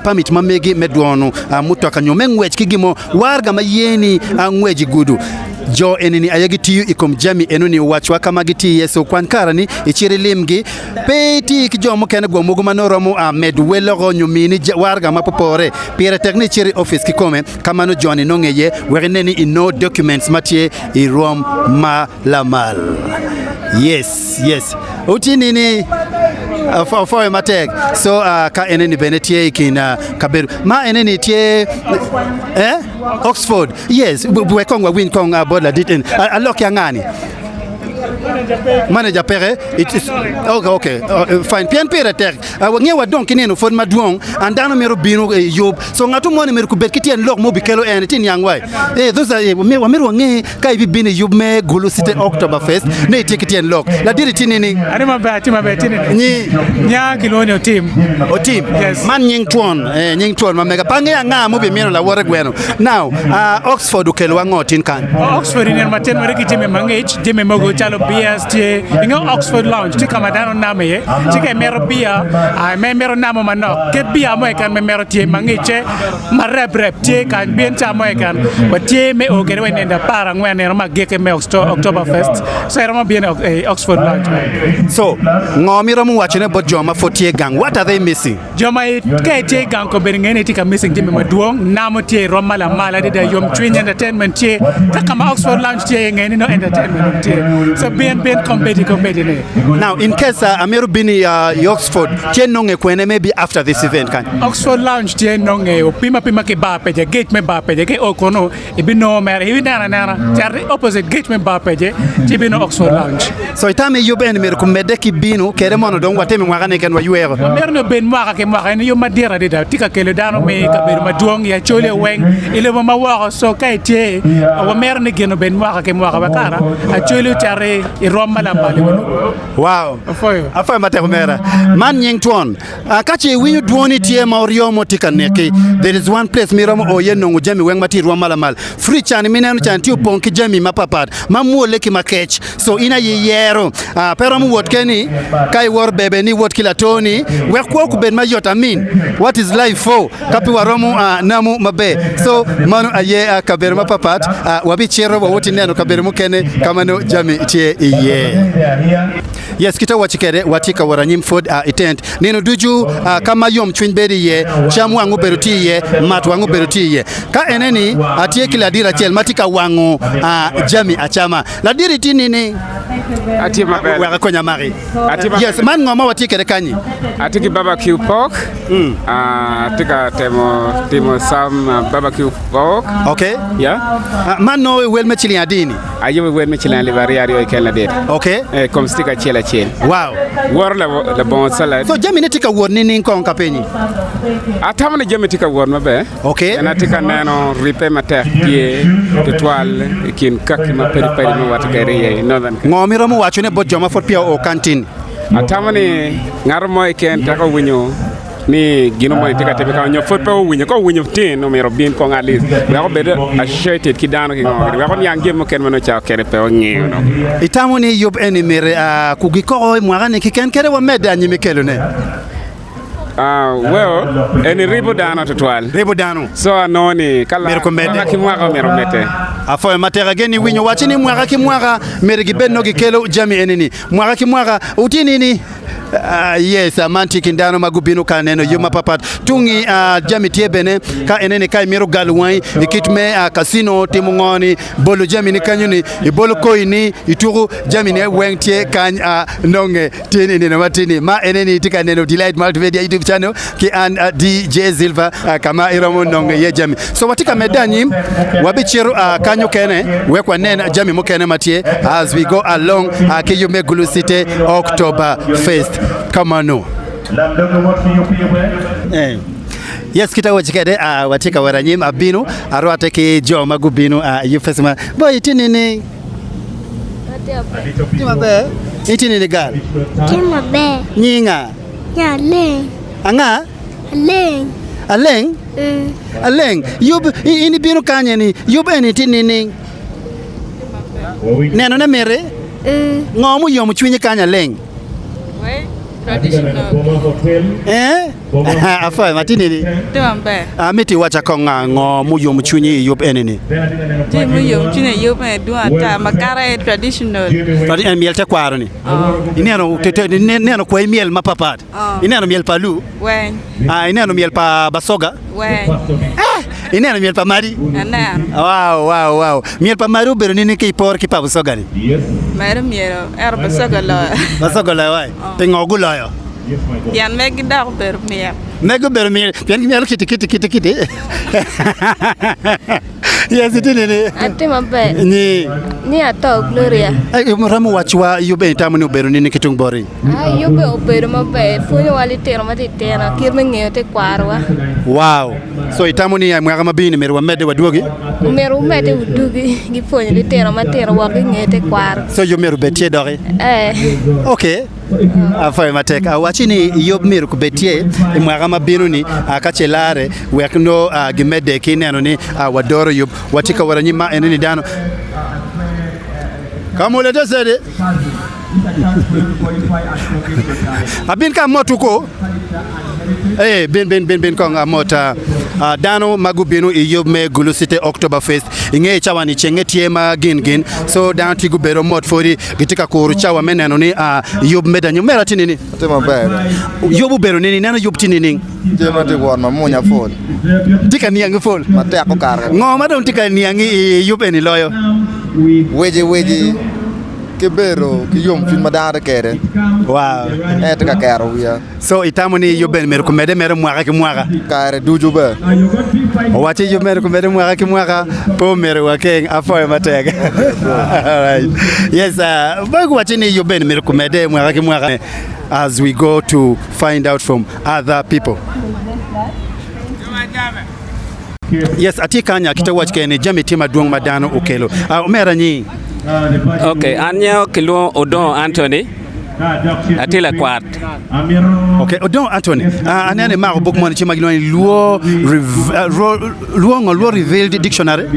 permit mamegi medwono mutoka nyome ngwech kigimo warga mayeni ngweji gudu jo enini ayagitiyu ikom jami enuni wachwa kama giti yeso kwan karani ichiri limgi peti kijomo kene gomugo manoromo med welogo nyumini warga mapopore pira tekni chiri office kikome kama no joni nongeye wereneni ino documents matie irom malamal yes uti nini for matek so ka eneni benetie ikina kaberu ma eneni tie Oxford yes we kongwa win konga bola ditin alok yangani manager pere it is okay fine pian pere tek nge wa donc neno fon madwong andano mero bino yob so ngatu moni mer ku bekiti en lok mo bikelo en tin yangwai those are me wa mero nge kai bi bino yob me Gulu City Oktoberfest ne tikiti en lok la diri tinini ari mabati ni nya kiloni o team yes man nying twon ma mega pange nga mo bi mino la wore gweno now Oxford ukelwa ngotin kan Oxford ni maten mare kitime mangech dime mogo chalo bias tie ingo Oxford Lounge ti kamadano name ye ti ke mero bia me mero namo manok ke bia mo kan me mero tie mangiche marebrep tie kan bien ta mo kan wa tie me o gere wenda para ngwen ma geke me Oktoberfest so era mo bien Oxford Lounge so ngomiro mu wachine bo joma fotie gang what are they missing joma ke tie gang ko ber ngene ti ka missing jimi maduong namo tie romala mala de yom twin entertainment tie kama Oxford Lounge tie ngene no entertainment tie so bien compete ne now in case Ameru bini Oxford tie nonge kwene maybe after this event kan Oxford Lounge tie nonge o pima ke ba peje gate me ba peje ke okono e bino mere e nana charri opposite gate me ba peje ti bino Oxford Lounge so itame yoben mer ku medeki bino kere mono don wateme mwagane ken wa yuero mer no ben mwaka ke mwaka ni yo madira de da tika kele dano me ka ber maduong ya chole weng ile ma wa so kai tie o mer ne geno ben mwaka ke mwaka bakara a chole charre i roma la mali wow afoy mate mera man nying twon kachi winyu duoni tie maurio motika neki there is one place miromo o yenno jami weng mati roma la mal free chan minenu chan tiu ponki jami mapapat mamuole ki makech so ina yero pero mu wot keni kai wor bebe ni wot kila toni we ko ku ben mayota min what is life for kapi waromu namu mabe so manu aye kaber mapapat wabi chero woti neno kaber mukene kama no jami tie yes kita wachikere watika waranyim food intent neno duju kama yom chwin beri ye chamu wangu beruti ye matu wangu beruti ye ka eneni atie kila dira chel matika wangu jami achama la diri tinini atie mabele wa konya mari yes man ngoma watikere kanyi atiki barbecue pork tika temo some barbecue pork okay yeah man no wel mechili adini ayo wel mechili ali variario ikela bit. Okay. Come stick a chill. Wow. War la bon salad. So jamini tika word nini kon kapenyi. Atamani jamini tika word mabe. Okay. Na tika nano ripe mater pie de toile kin kaki ma peri ma wat kare northern. Ngomiro mo wachune bot joma fot pia o canteen. Atamani ngarmo ken taka winyo ni gino mo tika tebe ka nyo fot pa winyo ko winyo tin no mero bin ko ngalis. We ko bedo associated ki dano ki ngori. We ko nyang gem ken mano cha kere pe ngi no. Itamoni yob eni mere kugiko mwagane kiken kere wa meda nyime kelone. Well, any ribo dano total. Ribo dano. So anoni kala. Mero komede. Kimwaga mero mete. Afo matera geni winyo wachini mwaga kimwaga mere gibenno gikelo jami enini. Mwaga kimwaga utini ni. Yes, amanti kindano magubino kaneno yuma papat tungi jami tiebene ka enene kai miro galwai ikitme casino timungoni bolo jami ni kanyuni ibolo koini ituru jami ne wengtie kan nonge tini ni matini ma enene tika neno delight multimedia YouTube channel ki an DJ Silva kama iramo nonge ye jami so watika medanyi wabichiru kanyo kene wekwa nena jami mokene matie as we go along kiyume Gulu City Oktoberfest. Come on, no. Yes, kita wachikade watika waranyim abinu arwate ki jo magubinu yufesima boy tinini timabe itinini gal timabe nyinga ya leng anga aleng aleng yub ini binu kanyeni yub eni tinini neno na mere ngomu yomu chwinyi kanya leng traditional. Afa matini ni. Tuambe. Miti wacha konga ngo muyo mchunyi yup enini. Ji muyo mchunyi yup dua ta makara traditional. Tadi miel te kwaro ni. Ineno tete neno kwa miel mapapat. Ineno miel palu. Wen. Ineno miel pa basoga. Wen. Ineno miel pa mari. Anan. Wow. Miel pa maru bero nini ki por ki pa basoga ni. Mero mielo basoga lo. Basoga lo wai. Tengogu lo yo. Yan megi dar ber miel. Mego ber miel. Pian miel kiti. Yes, it is. Ati mabe. Ni ato Gloria. Ay muramu wachwa yube tamani uberu nini kitung bori. Yube uberu mabe. Funyo wali tero mati tena kirme ngete kwarwa. Wow. So itamuni ya mwaka mabini meru wamede waduogi? Meru mede udugi gifonyo li tero matero wagi ngete kwar. So yo meru betie dori? Okay. Afa mateka wachini yob meru kubetie mwaka mabinu ni akachelare wekno gimede kineno ni wadoro yob watika waranyima eneni dano kama ulete sede abin ka motuko ben konga mota dano magubinu yob me Gulu City Oktoberfest inge chawani chengetie ma gin so dan tigu bero mot fori gitika ko chawa meneno ni yob medanyo mera tinini tema bero yobu bero nini nana yob tinini tema te won mamunya fol tika niangi fol mate ko kar ngoma don tika niangi yob eni loyo weje kebero kiyom fin madara kere wow tika karo ya so itamoni yoben mer ko mede mer mwaka ki mwaka kare duju ba wati yob mer ko mede mwaka ki mwaka po mer wa ken afoy matega all right yes bagu wati ni yoben mer ko mede mwaka ki mwaka as we go to find out from other people. Yes, atikanya kitawach kene jami tima duong madano okelo umera nyi. Okay, anya kilo Odon Anthony atila kwart. Okay, Odon Anthony anane ma bok mon ci magino luo revealed dictionary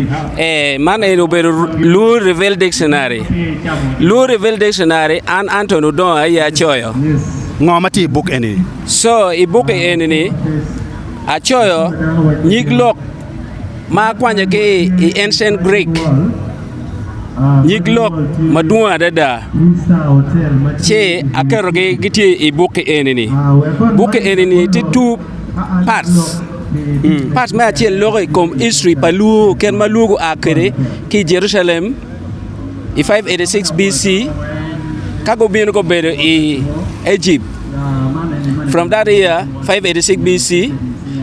man e no beru luo revealed dictionary an Anthony Odon aya choyo ngomati book eni so i book eni a choyo nyiglok ma kwanya ke ancient Greek nyiglok madua dada che akaroge giti e book eneni ti two parts parts ma che lore comme history palu ken malugo akere ki Jerusalem in 586 BC kago bien ko bedo e Egypt from that year 586 BC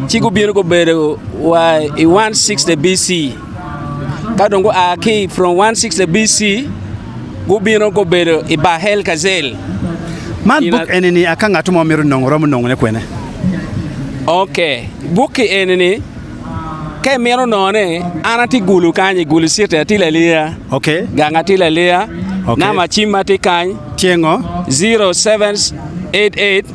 chigo bien ko bedo wa 160 BC kadongo aki from 160 BC gubino go bedo I bahel kazel. Man book enini akanga tumo miru nongro ne kwene. Okay, book enini ke mero none anati gulu kanye Gulu City atilalia. Okay. Ganga tilalia. Okay. Nama chima ti kany. Tiengo 0788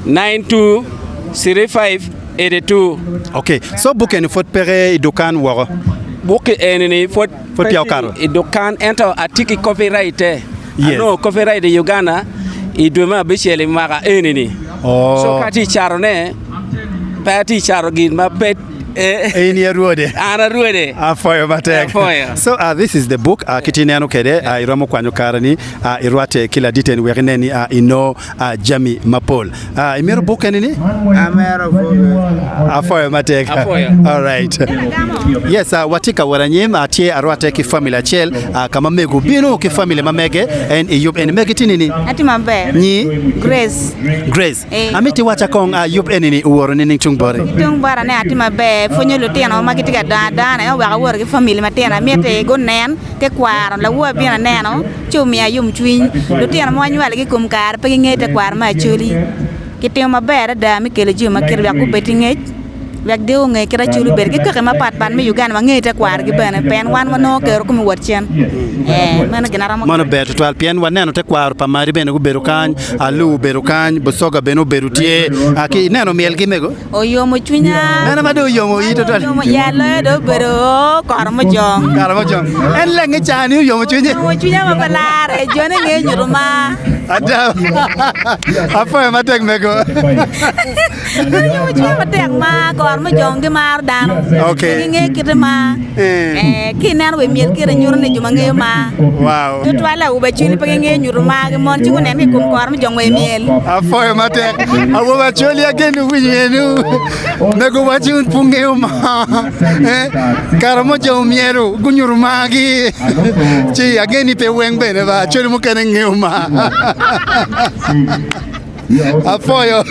923582. Okay. So book eni fot pere idukan woro. Book eni fot piao karo. Idukan ento atiki copyright. Yes. No copyright Uganda iduma bishele maka enini. Oh. So kati charone pati charogin ma pet Any ruode. Ana ruode. Afoyo matek. So this is the book kitineno kede iromo kwanyo karani irwate kila diten werineni ino Jami Mapol. Imero book nini? Amero Afoyo matek. All right. Yes, watika waranyim atie arwate ki family chel kama megu bino ki family mamege en yub en megiti nini? Ati mabe. Ni Grace. Grace. Amiti wacha kong yub enini uworo nini tungbore. Tungbara ne ati mabe. Fonyo luteno magitiga dada na wa wor ki family matena mete go nen ke kwar la wo bina neno chumia yum twin luteno mo anywale ki kum kar pe ngete kwar ma Acholi kitimo maber da mi kele juma kirya ku betingej wek de nge kira chulu ber ki ke ma pat pan mi Uganda ma ngete kwar gi bene pen wan wano ke ko mi worchen mena ginara mono beto twal pien waneno te kwar pa mari bene go beru kan alu beru kan bosoga beno berutie aki neno miel gi mego o yo mo chunya nena ma do yo mo yito twal yo mo ya le do beru kar mo jong en le nge chani yo mo chunya ma balare jone nge nyuruma ada apa matek mego yo mo chunya matek ma kar mo jong gi mar dan okay nge kitema ki neno we miel ki nyurne juma nge ma wow to twala u ba chili pe nge nyuruma gi mon ci wonen ki kum kar mo jong we miel afoyo matek abo ba choli agenu winyenu nego wachun punge uma kar mo jong mieru gunyuruma gi chi ageni pe weng bene ba choli mo kene nge uma afoyo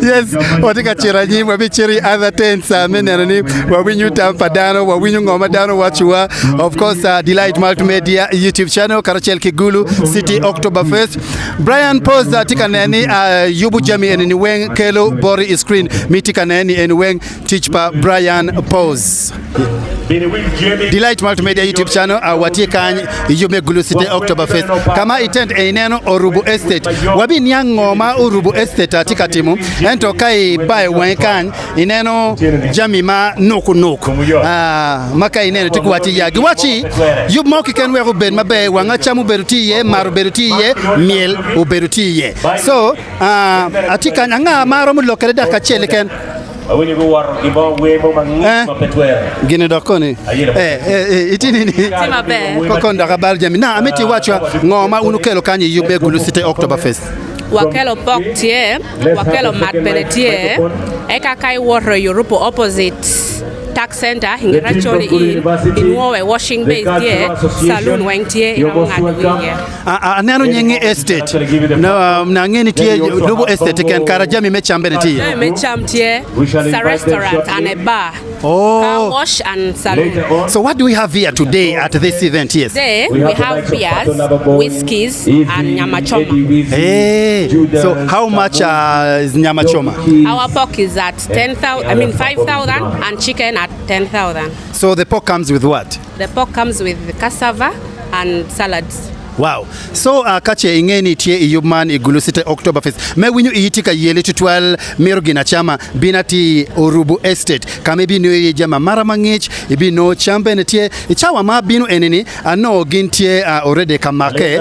yes watika chiranyi wabi chiri other tents meneni wawinyu tampadano wawinyu ngoma dano wachua of course Delight Multimedia YouTube channel karachel ki Gulu City Oktoberfest Brian Pose tika neni yubu jami enini weng kelo bori screen mitika neni eni weng teachpa Brian Pose Delight Multimedia YouTube channel watika yume Gulu City Oktoberfest kama itend eneno Orubu Estate wabi ngoma Urubu Estate atika timu ento kai bai wenkan ineno Jami ma nuku maka ineno tikuwati yagi wachi yub moki kenwe ruben mabe wanga chamu berutiye maru berutiye miel uberutiye so atika nga maro mu lokale da kachele ken awini go war ibo we bo mangi mapetwera gine dokoni itini tima be kokonda kabal Jami na ameti wachwa ngoma unukelo kanyi yube Gulu City Oktoberfest wakelo pok tie wakelo mat peletie eka kai water Europe opposite tax center hingira Acholi in wowe washing base tie saloon wengtie ngadu neno nyengi estate no mnangeni tie double estate ken kara Jami mechambe tie mechamtie sa restaurant and a bar car wash and saloon. So what do we have here today at this event? Yes, today we have beers, whiskeys and nyama choma. Hey, so how much is nyama choma? Our pork is at 5,000 and chicken at 10,000. So the pork comes with what? The pork comes with cassava and salads. Wow. So kache ingeni tie iyubman Gulu City Oktoberfest. Me winyu iyitika yele tutwal mero gina chama binati Orubu Estate. Kame bino yejama maramangich ibino chambe tie ichawa ma bino enini ano gintie already kamake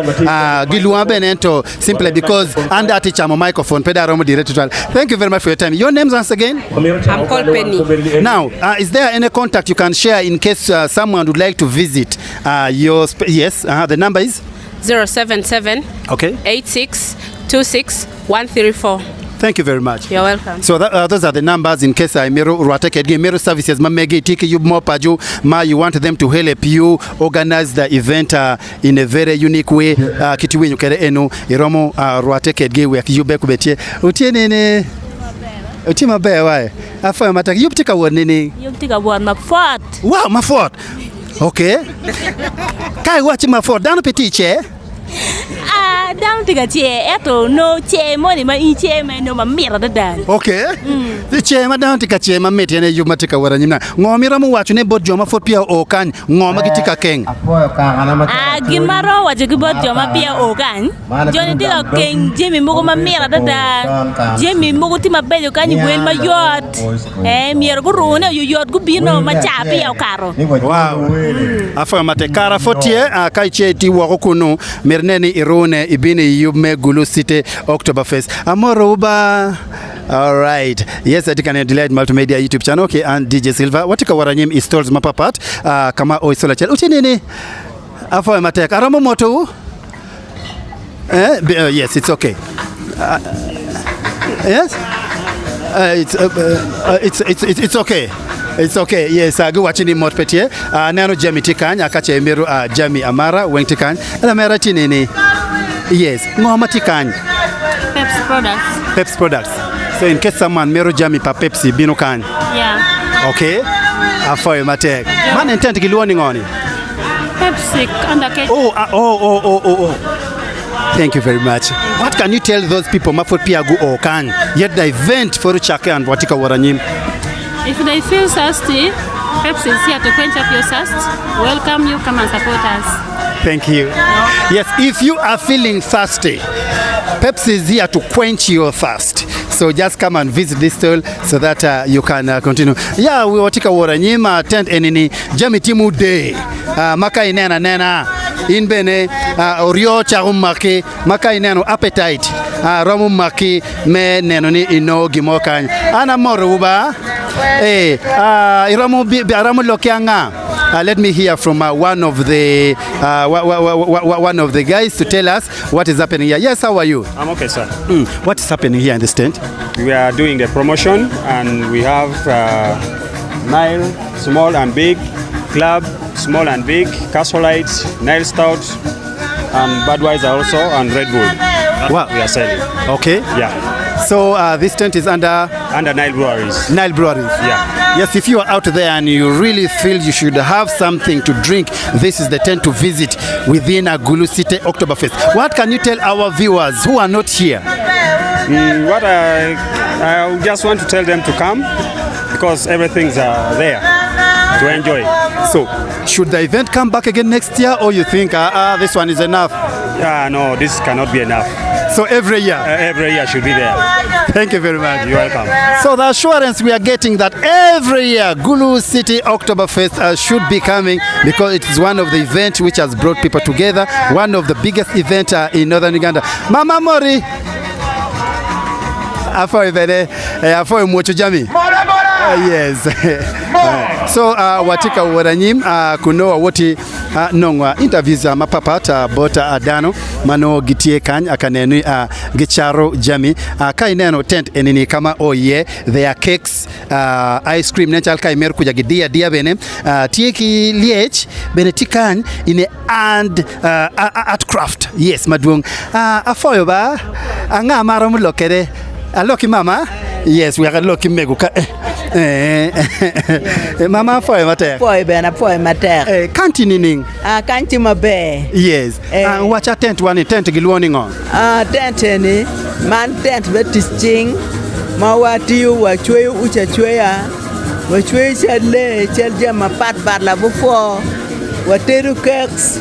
giluwa benento simply because and ati chama microphone pedaromo director. Thank you very much for your time. Your names once again? I'm called Penny. Now, is there any contact you can share in case someone would like to visit your yes, the number is 077 8626 Thank you very much. You're welcome. So those are the numbers in case I mero ruateke mero services mamegi tiki you more paju ma you want them to help you organize the event in a very unique way kiti wenyu kere eno iromo ruateke ge we akiyube kubetie utienene utima be wae afa mataki yuptika wonene yuptika won mafort wow mafort Okay. Kai wachi mafor dano peti che? Down to get eto no che money ma inche ma no ma mira da dan. Okay. The che ma down tika che ma meti ne yuma tika wara nyina. Ngomira mu wachu ne bod joma fot pia o kan ngoma gitika keng. Gimaro waje gibot joma pia o kan. Joni tika keng jemi mugo ma mira da dan. Jemi mugo ti ma bejo kan wel ma yot. Mier go rune yu yot go bino ma cha pia o karo. Wow. Afa mate kara fotie kai che ti wako kuno merneni irone ibini yume Gulu City Oktoberfest. Amoro uba. All right. Yes, I can delight multimedia YouTube channel. Okay, and DJ Silva. Watika waranyim installs mapapat. Kama oisola chel. Uchinini. Afa matek. Aramo moto. Yes, it's okay. Yes. It's okay. It's okay. Yes, I go watching him more petie. Nano Jami Tikany, Akache Miru Jami Amara, Wengtikany, and Amara Tinini. Yes, Ngoma Tikany. Pepsi products. Pepsi products. So in case someone Miru Jami pa Pepsi Binukan. Yeah. Okay. Afoy Matek. Man intent Giluani on it. Pepsi under cake. Oh. Thank you very much. What can you tell those people Mafot Piagu or Kan? Yet the event for Chaka and Watika Waranyim. If they feel thirsty, Pepsi is here to quench up your thirst. Welcome you, come and support us. Thank you. Yes, if you are feeling thirsty, Pepsi is here to quench your thirst. So just come and visit this stall so that you can continue. Yeah, we watika waranyima tent enini jami timu day. Maka inena nena inbene orio charumaki maka ineno appetite. Romumaki me nenoni ino gimokan. Ana moruba. Iramu baramu lokianga. Let me hear from one of the guys to tell us what is happening here. Yes, how are you? I'm okay, sir. What is happening here in the tent? We are doing the promotion, and we have Nile, small and big, Club, small and big, Castle Lights, Nile Stout, and Budweiser also, and Red Bull. Wow. We are selling. Okay. Yeah. So this tent is under Nile Breweries. Nile Breweries. Yeah. Yes, if you are out there and you really feel you should have something to drink, this is the tent to visit within Gulu City Oktoberfest. What can you tell our viewers who are not here? What I just want to tell them to come because everything's there to enjoy. So, should the event come back again next year, or you think this one is enough? No, this cannot be enough. So every year? Every year should be there. Thank you very much. You're welcome. So the assurance we are getting that every year Gulu City Oktoberfest should be coming because it is one of the events which has brought people together, one of the biggest events in northern Uganda. Mama Mori! Afo mwocho jami. Yes. So watika waranyim kuno woti nongwa interviews mapapata bota dano mano gitie kan akanenu gicharo jami kaineno tent enini kama oye there are cakes ice cream nenchal kai mer kuja gidia dia bene tieki liech bene tikan ine and art craft. Yes madung afoyo ba anga maro mulokere aloki mama. Yes, we are looking meguka. Mama foy mater. Foy bena foy mater. Kanti nining. Kanti mabe. Yes. Watch a tent one tent giluoning on. Tent ni man tent betisting. Ma watiu wa chwe ucha chweya. Wa chwe chale chelja mapat par la before. Wa teru cakes.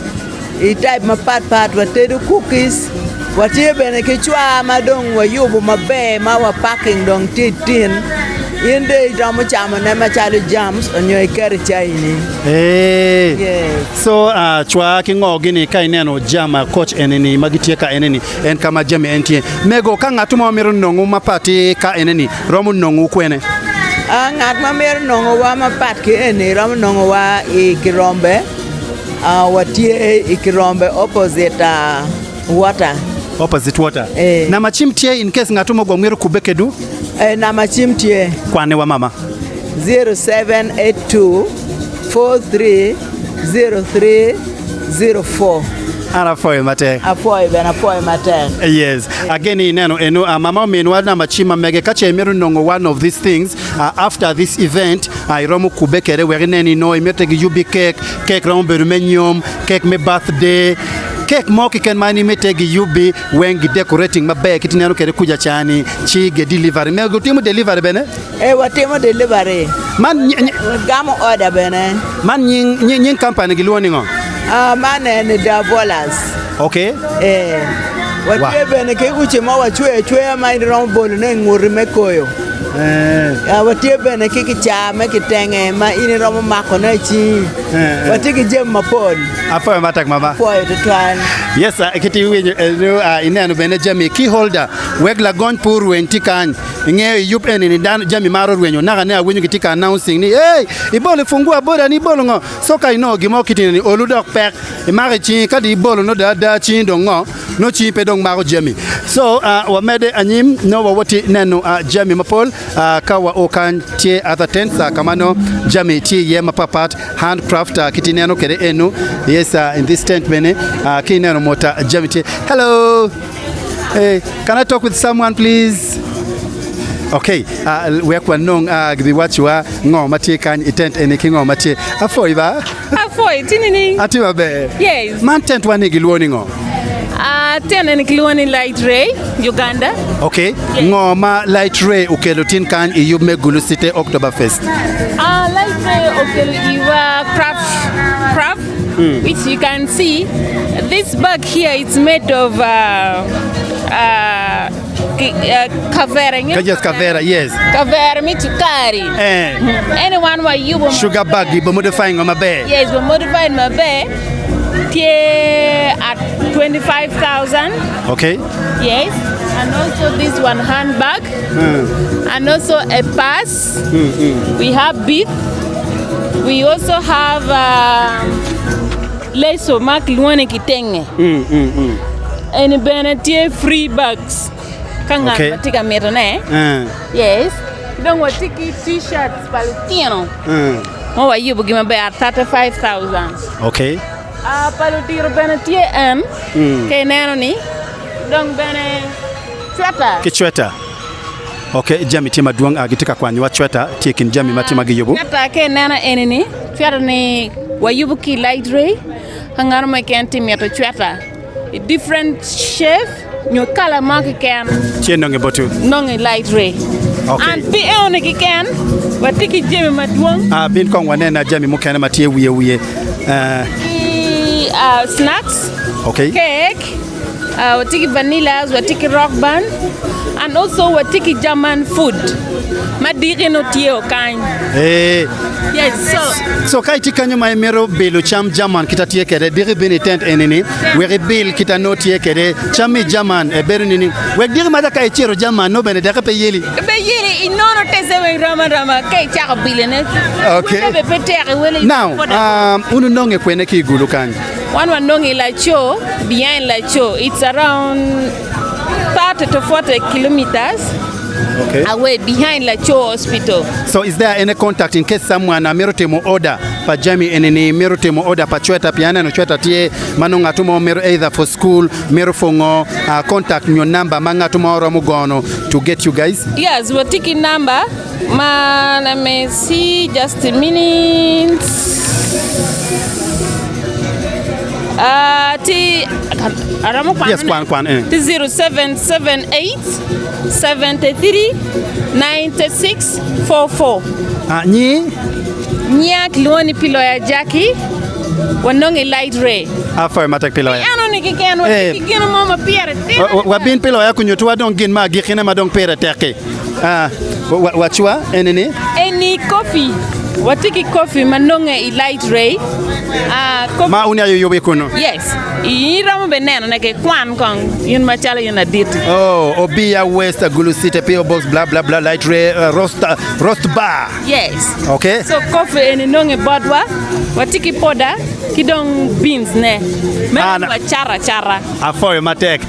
I type mapat wa teru cookies. Watie bene kichwa madong wa yubu mabe ma wa packing dong titin inde jamu chama na machalo jams onyo ikari chaini. Yes. So chwa kingo gini kai neno jama coach eneni magitieka eneni en kama jame entie mego kanga tuma miru nongu mapati ka eneni romu nongu kwene. Ngat ma miru nongu wa mapat ke eni romu nongu wa ikirombe watie ikirombe opposite water. Opposite water. Na machimtie in case ngatumo gwamwiru kubekedu? Na machimtie. Kwane wa mama? 0782 430304. Ana foy mate. Afoy ben afoy mate. Yes. Again mama menwa na machima mege kache meru nongo one of these things after this event iromo kubekere werineni no imete yubi cake rombe rumenium cake me birthday cake mo ken mani metegi yubi when decorating mabe kitinano kere kuja chani chi ge delivery me go timo delivery bene watimo delivery man gamo order bene man nyin company gilwoni ngo man ne da bolas okay watie bene ke kuche ma wachwe ma rom bol ne nguri me koyo watie bene ke kichame kitenge ma ini rom mako na chi watie ke jem mapol afa matak mama foy to twan yes kiti winyo ineno bene jami key holder wegla gon pour wenti kan nge yup eni dan jami maro wenyo naga ne winyo kitika announcing ni ibole fungua boda ni bolo ngo soka ino gimo kitini oludok pek imare chi kadi ibolo no da chi dongo no chi pedong maro jami so wamede anyim no wawoti neno jami mapol kawa okan tie other tents kamano jami tie yema papat handcraft kitineno kere enu yes in this tent bene kineno mota jami tie hello hey can I talk with someone please okay we kwa nong gdi wachwa ngo matie kan tent ene kingo matie afoi ba afoi tinini atiba be yes man tent wani gilwoni ngo ten and Kilwani Light Ray, Uganda. Okay. Yes. Ngoma Light Ray ukelutin kan iyub me Gulu City Oktoberfest. Light Ray ukelu craft which you can see. This bag here it's made of kavera. Yes, kavera, yes. Kavera me to carry. Anyone where you sugar bag you modifying on my bed. Yes, we modified my bed. At 25,000. Okay. Yes, and also this one handbag, and also a purse. We have beef. We also have leso mark luone kitenge. And benetie free bags. Kanga matika merone. Yes. Don't want tiki t-shirts palutino. Oh, you give me about 35,000. Okay. Palutiro benetie ke neno ni dong bene chweta kichweta okay jami tima duang agitika kwanywa chweta tikin jami matima giyobu chweta ke neno enini chweta ni wayubu ki light ray hangaro me kenti meto chweta different chef nyo kala mark ken tieno nge botu nonge light ray okay and bi one ki ken watiki jami maduang bin kong wanena jami mukene matie wiye snacks, okay, cake, watiki vanillas, watiki rock band, and also watiki German food. Madiri no tiyo kind. Yes, so kai tikanyo ma emero belo cham German kita tie kere diri bini tent enini we bil kita no tie kere chami German e bernini we diri mada kai chiro German no bene daka pe yeli inono tese we rama kai chaka bilene. Okay. Now unu nonge kwene ki Gulu kan. One nonge la cho behind la cho it's around 30 to 40 kilometers. Okay. Away behind La Cho Hospital. So is there any contact in case someone merotemo order pa jami eneni merotemo order pa chweta piana no chweta tie manonga tumo mero either for school mero fongo contact your number manga tomorrow mugono to get you guys? Yes, we're taking number. Let me see just a minute. Yes, kwan. 0778 73 96 44. Nya Kilwani pilo ya Jackie wanonge light ray. Afa matak pilo ya. Ano ni kikeno mama piere. Wabin pilo ya kunyotua dong gin ma gikine ma dong pere teke. Wachua eneni? Any coffee. Watiki coffee manonge light ray. Ma unia yoyobe kuno. Yes. Iramu beneno neke kwan kong yun machala yun adit. Oh, Obia West Gulu City PO Box blah blah blah light ray roast bar. Yes. Okay. So coffee eni nonge bodwa watiki poda kidong beans ne. Mena chara. Afoy matek.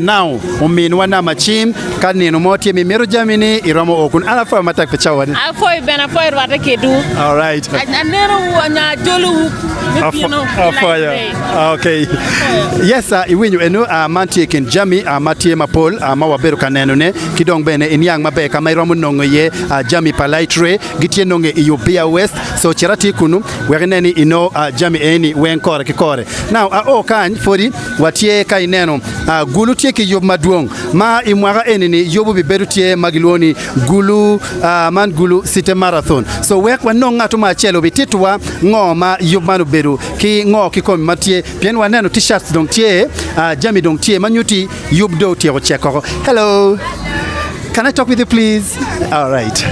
Now uminwana machim kanino motie mi mero jamini iromo okun. Afoy matek pechawa ni. Afoy rwata kedu All right. Okay. Yes, iwinyo eno mantie kin jami matie mapol mawaberu kaneno ne kidong bene inyang mabe kama iromo nongo ye jami palaitre gitie nonge Uganda West so cherati kunu wereneni ino jami eni wenkore kikore. Now kan fori watie kai neno gulu tie ki yob maduong ma imwaga enini yobu biberu tie magiloni gulu man Gulu City Marathon. So wek wanong ngato machelo bititwa ngoma yob manu beru ki ngo ki kom matie bien waneno t-shirts donc tie jami donc tie manyuti yob do tie ko cheko. Hello. Can I talk with you please? All right.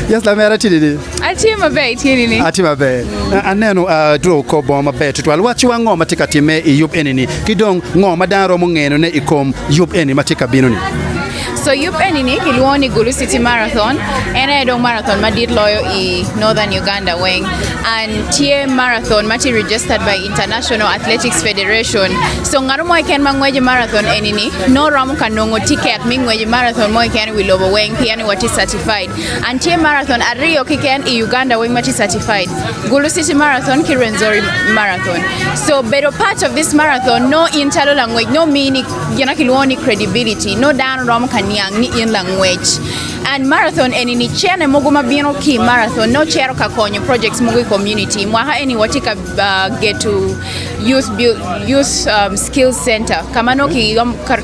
Yes, la mera tididi. Atima be tidini. Atima be. Aneno draw ko boma be tutwal wachi wa ngoma tika time yob enini kidong ngoma daro mo ngeno ne ikom yob eni matika binoni. So yup enini kilwoni Gulu City Marathon ena dong marathon madit loyo I Northern Uganda wing and tie marathon mati registered by International Athletics Federation. So ngarumo iken mangweje marathon enini no ramu kanongo ticket mingweje marathon mo iken wilobo wing piani wati certified and tie marathon ario kiken I Uganda wing mati certified. Gulu City Marathon Kirenzori Marathon. So better part of this marathon no intalo language no meaning yana kilwoni credibility no dan ramu kan ni in language and marathon enini chene mogo mabino ki marathon no chero ka konyo projects mogo community mwaha eni watika get to use skills center kama no ki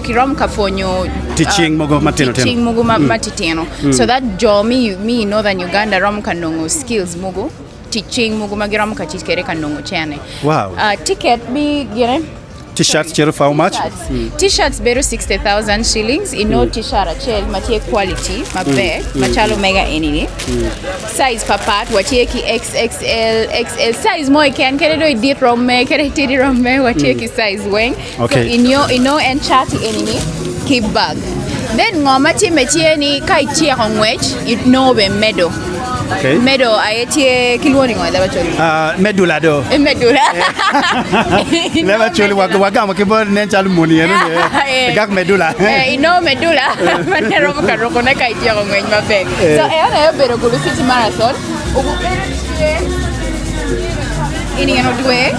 kirom ka fonyo teaching mogo matino teaching mogo matiteno so that jo me Northern Uganda rom kanongo skills mogo teaching mogo magiram ka tikere kanongo chene. Wow. Ticket be gene T-shirts chero for how much? T-shirts beru 60,000 shillings. Ino t-shirt achel matie quality mabe machalo mega enini. Size papat watie ki XXL size mo iken kere do idit romme kere tidi romme watie ki size weng. Okay. So ino and chati enini ki bag. Then ngoma ti metie ni kai tie kongwech it no be medo. Okay. Medo ayetie kilwoni ngwa daba choli. Medulla do. Medulla. Leba choli wagama kibo nenchal muni eno ne. Gak medulla. Ino medulla. Manero ka roko na kai tie ngwen mabe. So ena bero Gulu City Marathon. Ubu ini eno dwe.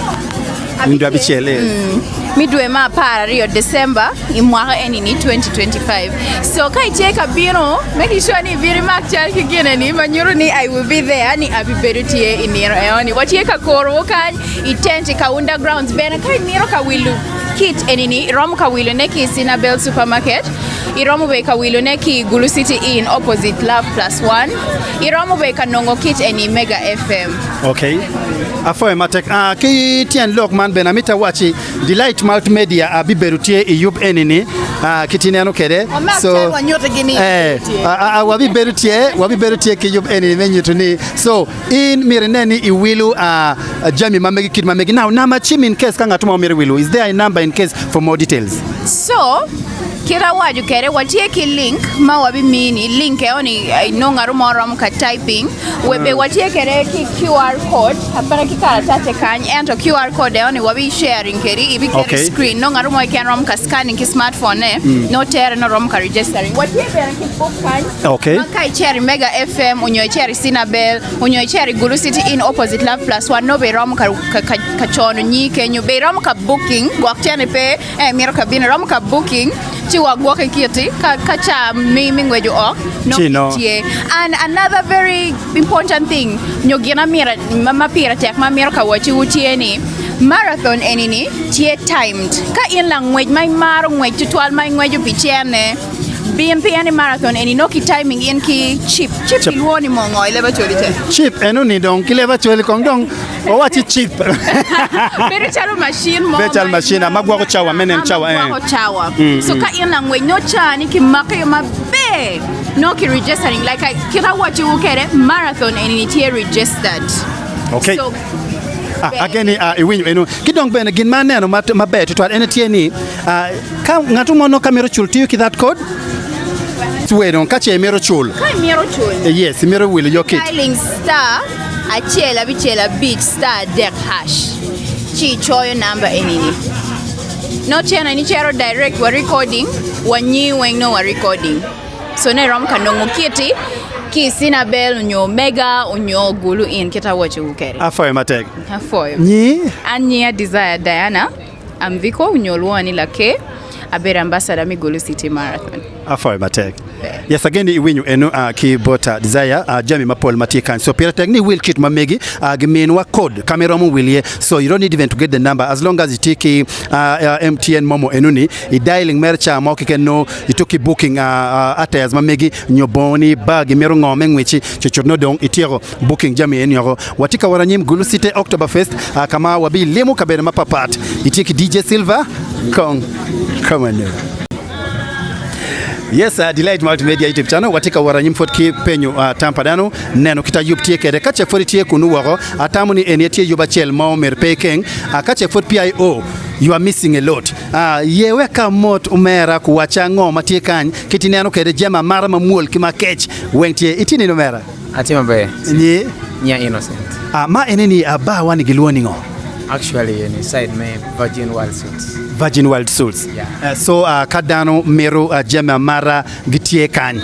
Ndio abichele. Midwe ma para Rio December imwaka enini 2025. So kai take bino make sure ni very much chal kigene ni manyuru ni I will be there ni abiberutie iniro eoni watieka koro kan itente Kahunda Grounds bena kai niro ka wilu kit enini rom ka wilu neki Sinabel supermarket iromo be ka wilu neki Gulu City Inn opposite Love +1 iromo be ka nongo kit eni Mega FM. Okay. Afoe matek ki tien lok man benamita wachi Delight Multimedia abiberutie iyub enini kitineno kede so wabiberutie ki yub enini menyutuni so in mireneni iwilu jami mamegi kid mamegi now nama chim in case kanga tuma umiri wilu is there a number in case for more details so kira waju kere watie ki link ma wabi mini link eoni no ngarumorom ka typing webe watie kere ki QR code hapana ki karatase kany ento QR code eoni wabi sharing keri ibi kere screen no ngarumo ikenrom ka scanning ki smartphone no tere no rom ka registering watie bere ki book kany makai cherry Mega FM unyo cherry Sinabel unyo cherry Gulu City Inn opposite Love +1 no be rom ka chono nyi kenyo be rom ka booking waktene pe miro ka bin rom ka booking chiwa gwoke kiti kacha mingwejo ok no kitie and another very important thing nyogina mira mama pira tek ma mira ka wachi utieni marathon enini tie timed ka in language mai maro ngwej tutwal mai ngwejo pichene BNP any marathon and inoki timing in ki chip ilwoni mongo ileba choli te chip eno ni don kileba choli kong dong o wachi chip pero chalo machine mo betal machine magwa ko chawa menen chawa so ka in language no cha ni ki make ma be no ki registering like I kira what you kere marathon and it here registered okay so again iwinyo eno kidong bene gin maneno mabe to ene tieni ka ngatu mono kamero chultiyo ki that code Bueno, kache mero chul. Kai mero chul. Yes, mero will your kit. Dialing star achela bichela beat star deck hash. Chi choyo number enini. No chena ni chero direct wa recording, wanyi weng no wa recording. So ne rom kanongo kiti Sinabel unyo Mega unyo Gulu in kita wache ukere. Afoy matek. Afoy. Nyi? Anya Desire Diana. Amviko unyo luani lake. Aber ambassador mi Gulu City Marathon. Afoy matek. Yes, again, iwinyu enu ki bota desire Jamie Mapol Matikan. So Pierre ni will kit mamegi gimenwa code camera mu will ye. So you don't need even to get the number as long as you take MTN Momo enuni I dialing mercha mo ki no itoki booking atayas mamegi nyoboni bag meru ngome ngwichi chochono dong itiero booking Jamie enyo watika waranyim Gulu City Oktoberfest kama wabi lemu kabere mapapat itiki DJ Silver come on. Yes, Delight Multimedia YouTube channel watika waranyim fot ki penyu tampadano neno kita yuptie kede kache fot tie kunu waro atamu ni enetie yubachel mao merpekeng kache fot PIO you are missing a lot. Yewe ka mot umera kuwacha ngoma tie kany kiti neno kede jema mara mamuol kima kech wengtie itini no mera atima be ni nya innocent ma eneni ba wani giluoni ngo actually inside me Virgin Wild Souls. Virgin Wild Souls. Yeah. So kadano mero jema mara gitie kany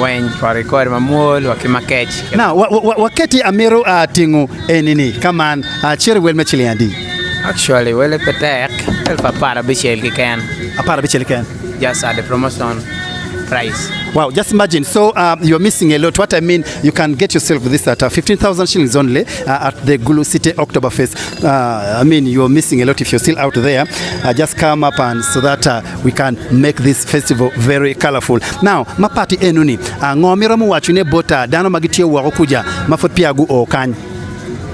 when for record mamuol wakimakech na wakati amero tingu enini kaman chere wel mechiliandi actually well petek elfa para bichel kikan apara bichel kikan just at the promotion price. Wow, just imagine. So you're missing a lot. What I mean, you can get yourself this at 15,000 shillings only at the Gulu City Oktoberfest. I mean, you're missing a lot if you're still out there. Just come up and so that we can make this festival very colorful. Now, mapati enuni. Ngomira mu wachune bota dano magitie warokuja mafut piagu o kany.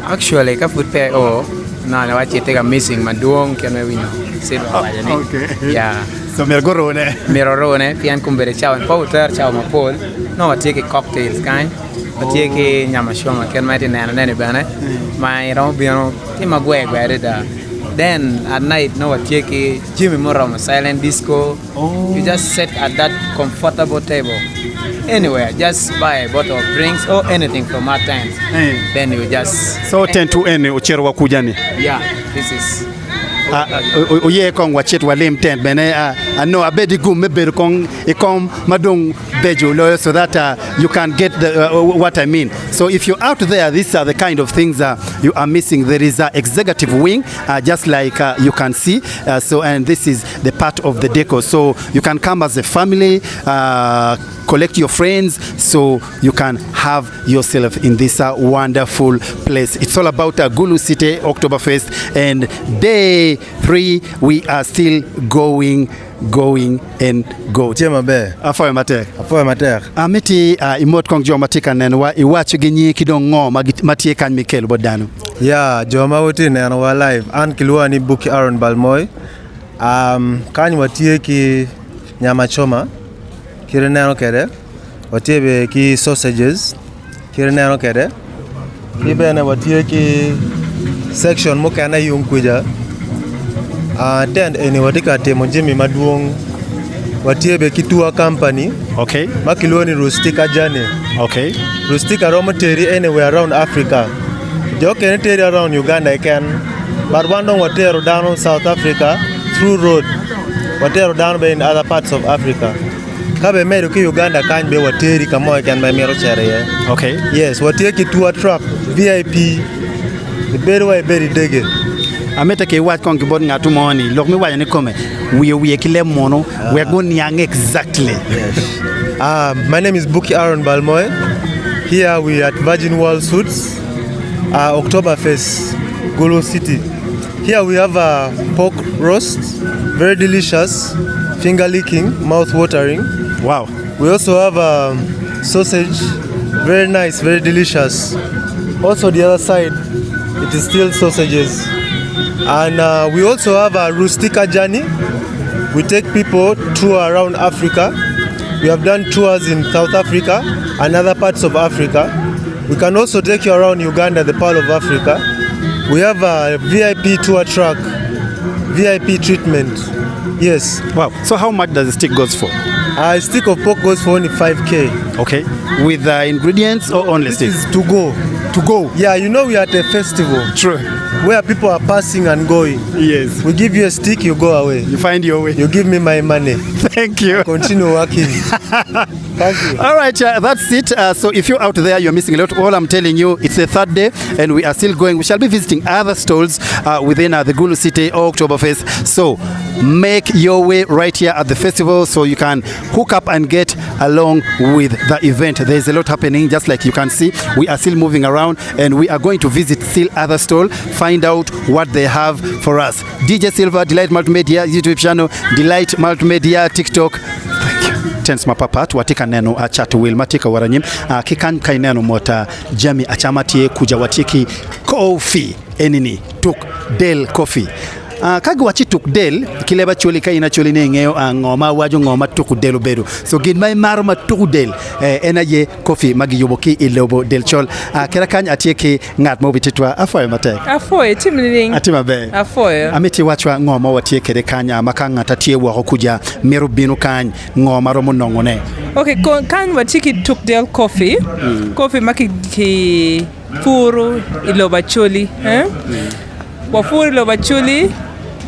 Actually, kafut pia o na wachi tega missing maduong keme wino. Okay. Yeah. So Merorone, pian kumbere chao en powder chao mapol. No take cocktails kind. Take nyama shoma ken mighty nene bana. My rom biano timagwe gwerida. Then at night no take Jimmy Moram silent disco. You just sit at that comfortable table. Anywhere, just buy a bottle of drinks or anything from our times. Then you just so 10 to any ucherwa kujani. Yeah, this is oye kong wachet walim tent bene no abedi gum meber kong ikom madong bejo lo so that you can get the what I mean. So if you're out there, these are the kind of things you are missing. There is a executive wing just like you can see so and this is the part of the deco, so you can come as a family, collect your friends so you can have yourself in this wonderful place. It's all about Gulu City Oktoberfest, and day 3 we are still going and go. Chema be. Afoy matek. Afoy matek. Amiti imot kong joma tika nenwa iwacho ginyi kidongo matie kan Mikel bodano. Yeah, joma wote neno wa live an kilwa ni Buki Aaron Balmoy. Kan watie ki nyama choma. Kire neno kede. Watie be ki sausages. Kire neno kede. Kibe na watie ki section mo kana yung kuja. Then eni watika temo Jimmy maduong watie be kitua company. Okay. Makiloni rustica journey. Okay. Rustica romoteri anywhere around Africa. Joke teri around Uganda can. But one don't watero down South Africa through road. Watero down in other parts of Africa. Kabe meru ki Uganda kan be wateri kamo can by mero chere. Okay. Yes, watie kitua truck VIP. The better way very dig. Ameta ke wat kong kibod ngatu moni lok mi waya ni kome we kile mono we are going young exactly. Yes. My name is Buki Aaron Balmoy. Here we at Virgin Wild Souls Oktoberfest Gulu City. Here we have a pork roast, very delicious, finger licking, mouth watering. Wow. We also have a sausage, very nice, very delicious. Also the other side, it is still sausages. And we also have a rustica journey. We take people tour around Africa. We have done tours in South Africa and other parts of Africa. We can also take you around Uganda, the Pearl of Africa. We have a VIP tour truck, VIP treatment. Yes. Wow. So how much does the stick goes for? A stick of pork goes for only 5K. Okay. With ingredients or only sticks? To go. to go. Yeah, you know we are at a festival. True. Where people are passing and going. Yes. We give you a stick, you go away. You find your way. You give me my money. Thank you. Continue working. Thank you. All right, that's it. So if you're out there, you're missing a lot. All I'm telling you, it's the third day and we are still going. We shall be visiting other stalls within the Gulu City Oktoberfest. So make your way right here at the festival so you can hook up and get along with the event. There's a lot happening, just like you can see. We are still moving around and we are going to visit still other stall, find out what they have for us. DJ Silver, Delight Multimedia, YouTube channel, Delight Multimedia, TikTok. Tens mapapat watika neno chat will matika waranyim kikan kaineno mota jami achamati kuja watiki coffee enini tuk del coffee kagu wachi tuk del kileba choli kaina choli nengeo ngoma waju ngoma tuk del beru so gin mai marma tuk del enaye coffee magi yoboki ilobo del chol kera kanya atieki ngat mo bititwa afoy matek afoy timling atima be afoy amiti wachwa ngoma watieke de kanya makanga tatie wo kuja meru binu kan ngoma romo nongone. Okay, kan watiki tuk del coffee coffee maki ki puru iloba choli wafuru iloba choli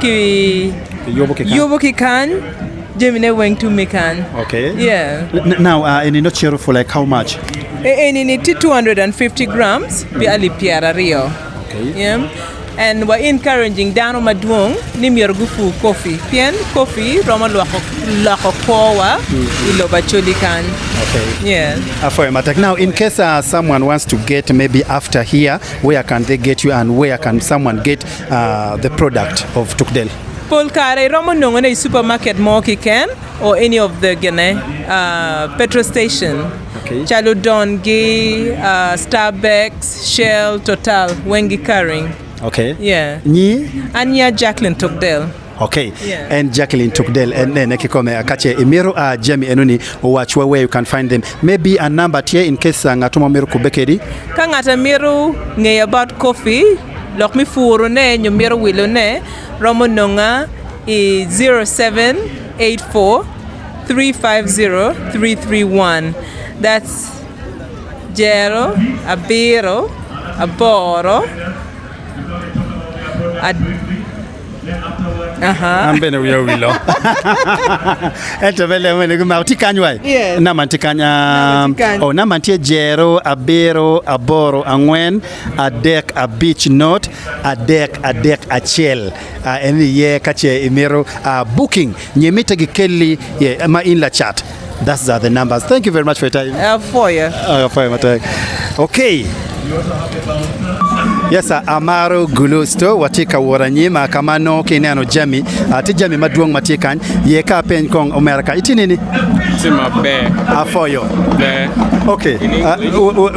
ki yobo ki kan Gemini went to Mekan. Okay. Yeah. Now, in a nutshell, for like how much? In 250 grams, be ali piara rio. Okay. Yeah. And we're encouraging Dano Madwong, Nimyorgufu coffee. Pian coffee, Roma Lako Powa, Iloba Cholikan. Okay. Yeah. Now, in case someone wants to get maybe after here, where can they get you and where can someone get the product of Tukdel? Polkare Roma Nongone supermarket Moki can or any of the Gene petrol station. Okay. Chaludongi, Starbucks, Shell, Total, Wengi Carrying. Okay. Yeah. Ni? Anya Jacqueline Tukdel. Okay. Yeah. And Jacqueline Tukdel and then Ekikome Akache Emiro Jemi Enuni watch where you can find them. Maybe a number here in case Ngatomo Miru Kubekeri. Kangata Miru ngay about coffee. Lok mi furo ne nyumiro wilo ne Romo Nonga is 0784 350 331. That's Jero, Abiro, Aboro, Ambene uyo wilo. Eto vele mwene kumauti kanywa. Yes. Namanti kanya. Oh, namanti Jero, Abiro, Aboro, Angwen, Adek, a beach note, Adek, Achel. Eni ye kache imero booking. Nyemita gikeli ye ma in la chat. That's the numbers. Thank you very much for your time. For you. For your okay. Yes, Amaro Gulu Store watika waranyima kamano kinano jami ati jami maduong matikan yeka pen kong America iti nini? Tima be. For you. Be. Okay.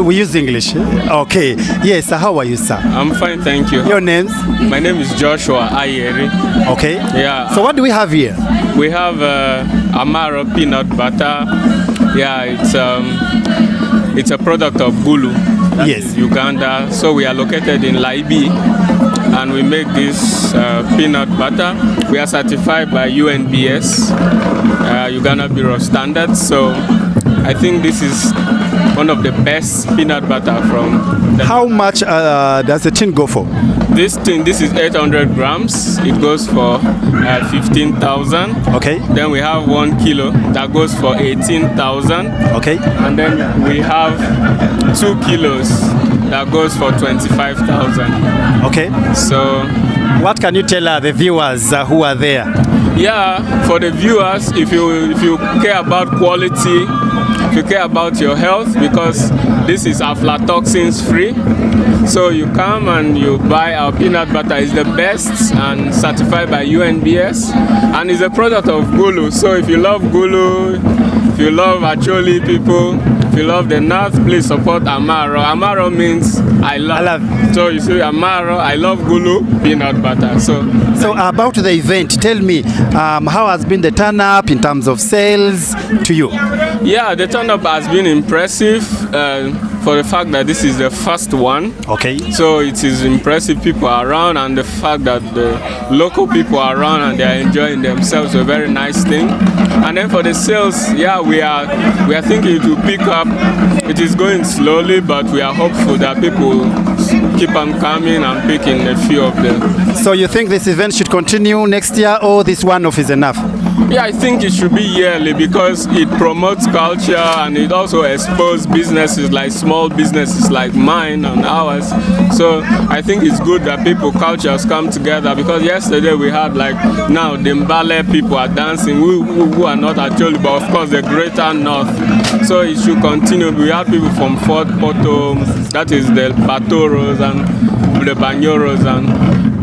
We use English. Okay. Yes, how are you, sir? I'm fine, thank you. Your names? My name is Joshua Ayeri. Okay. Yeah. So what do we have here? We have Amaro peanut butter. Yeah, it's a product of Gulu. Yes. Uganda. So we are located in Laibi and we make this peanut butter. We are certified by UNBS, Uganda Bureau of Standards. So I think this is one of the best peanut butter from. How much does the tin go for? This is 800 grams. It goes for 15,000. Okay. Then we have 1 kilo that goes for 18,000. Okay. And then we have 2 kilos that goes for 25,000. Okay. So, what can you tell the viewers who are there? Yeah, for the viewers, if you care about quality, if you care about your health, because this is aflatoxins free, so you come and you buy our peanut butter. It's the best and certified by UNBS, and it's a product of Gulu. So if you love Gulu, if you love Acholi people, if you love the North, please support Amaro. Amaro means I love. So you see Amaro, I love Gulu peanut butter. So about the event, tell me how has been the turn up in terms of sales to you? Yeah, the turn turn-up has been impressive for the fact that this is the first one. Okay. So it is impressive people are around, and the fact that the local people are around and they are enjoying themselves, a very nice thing. And then for the sales, yeah, we are thinking it will pick up. It is going slowly, but we are hopeful that people keep on coming and picking a few of them. So you think this event should continue next year, or this one-off is enough? Yeah, I think it should be yearly because it promotes culture and it also exposes businesses like small businesses like mine and ours. So I think it's good that cultures come together, because yesterday we had now the Mbale people are dancing who are not Acholi, but of course the greater north. So it should continue. We have people from Fort Porto, that is the Batoros and the Banyoros and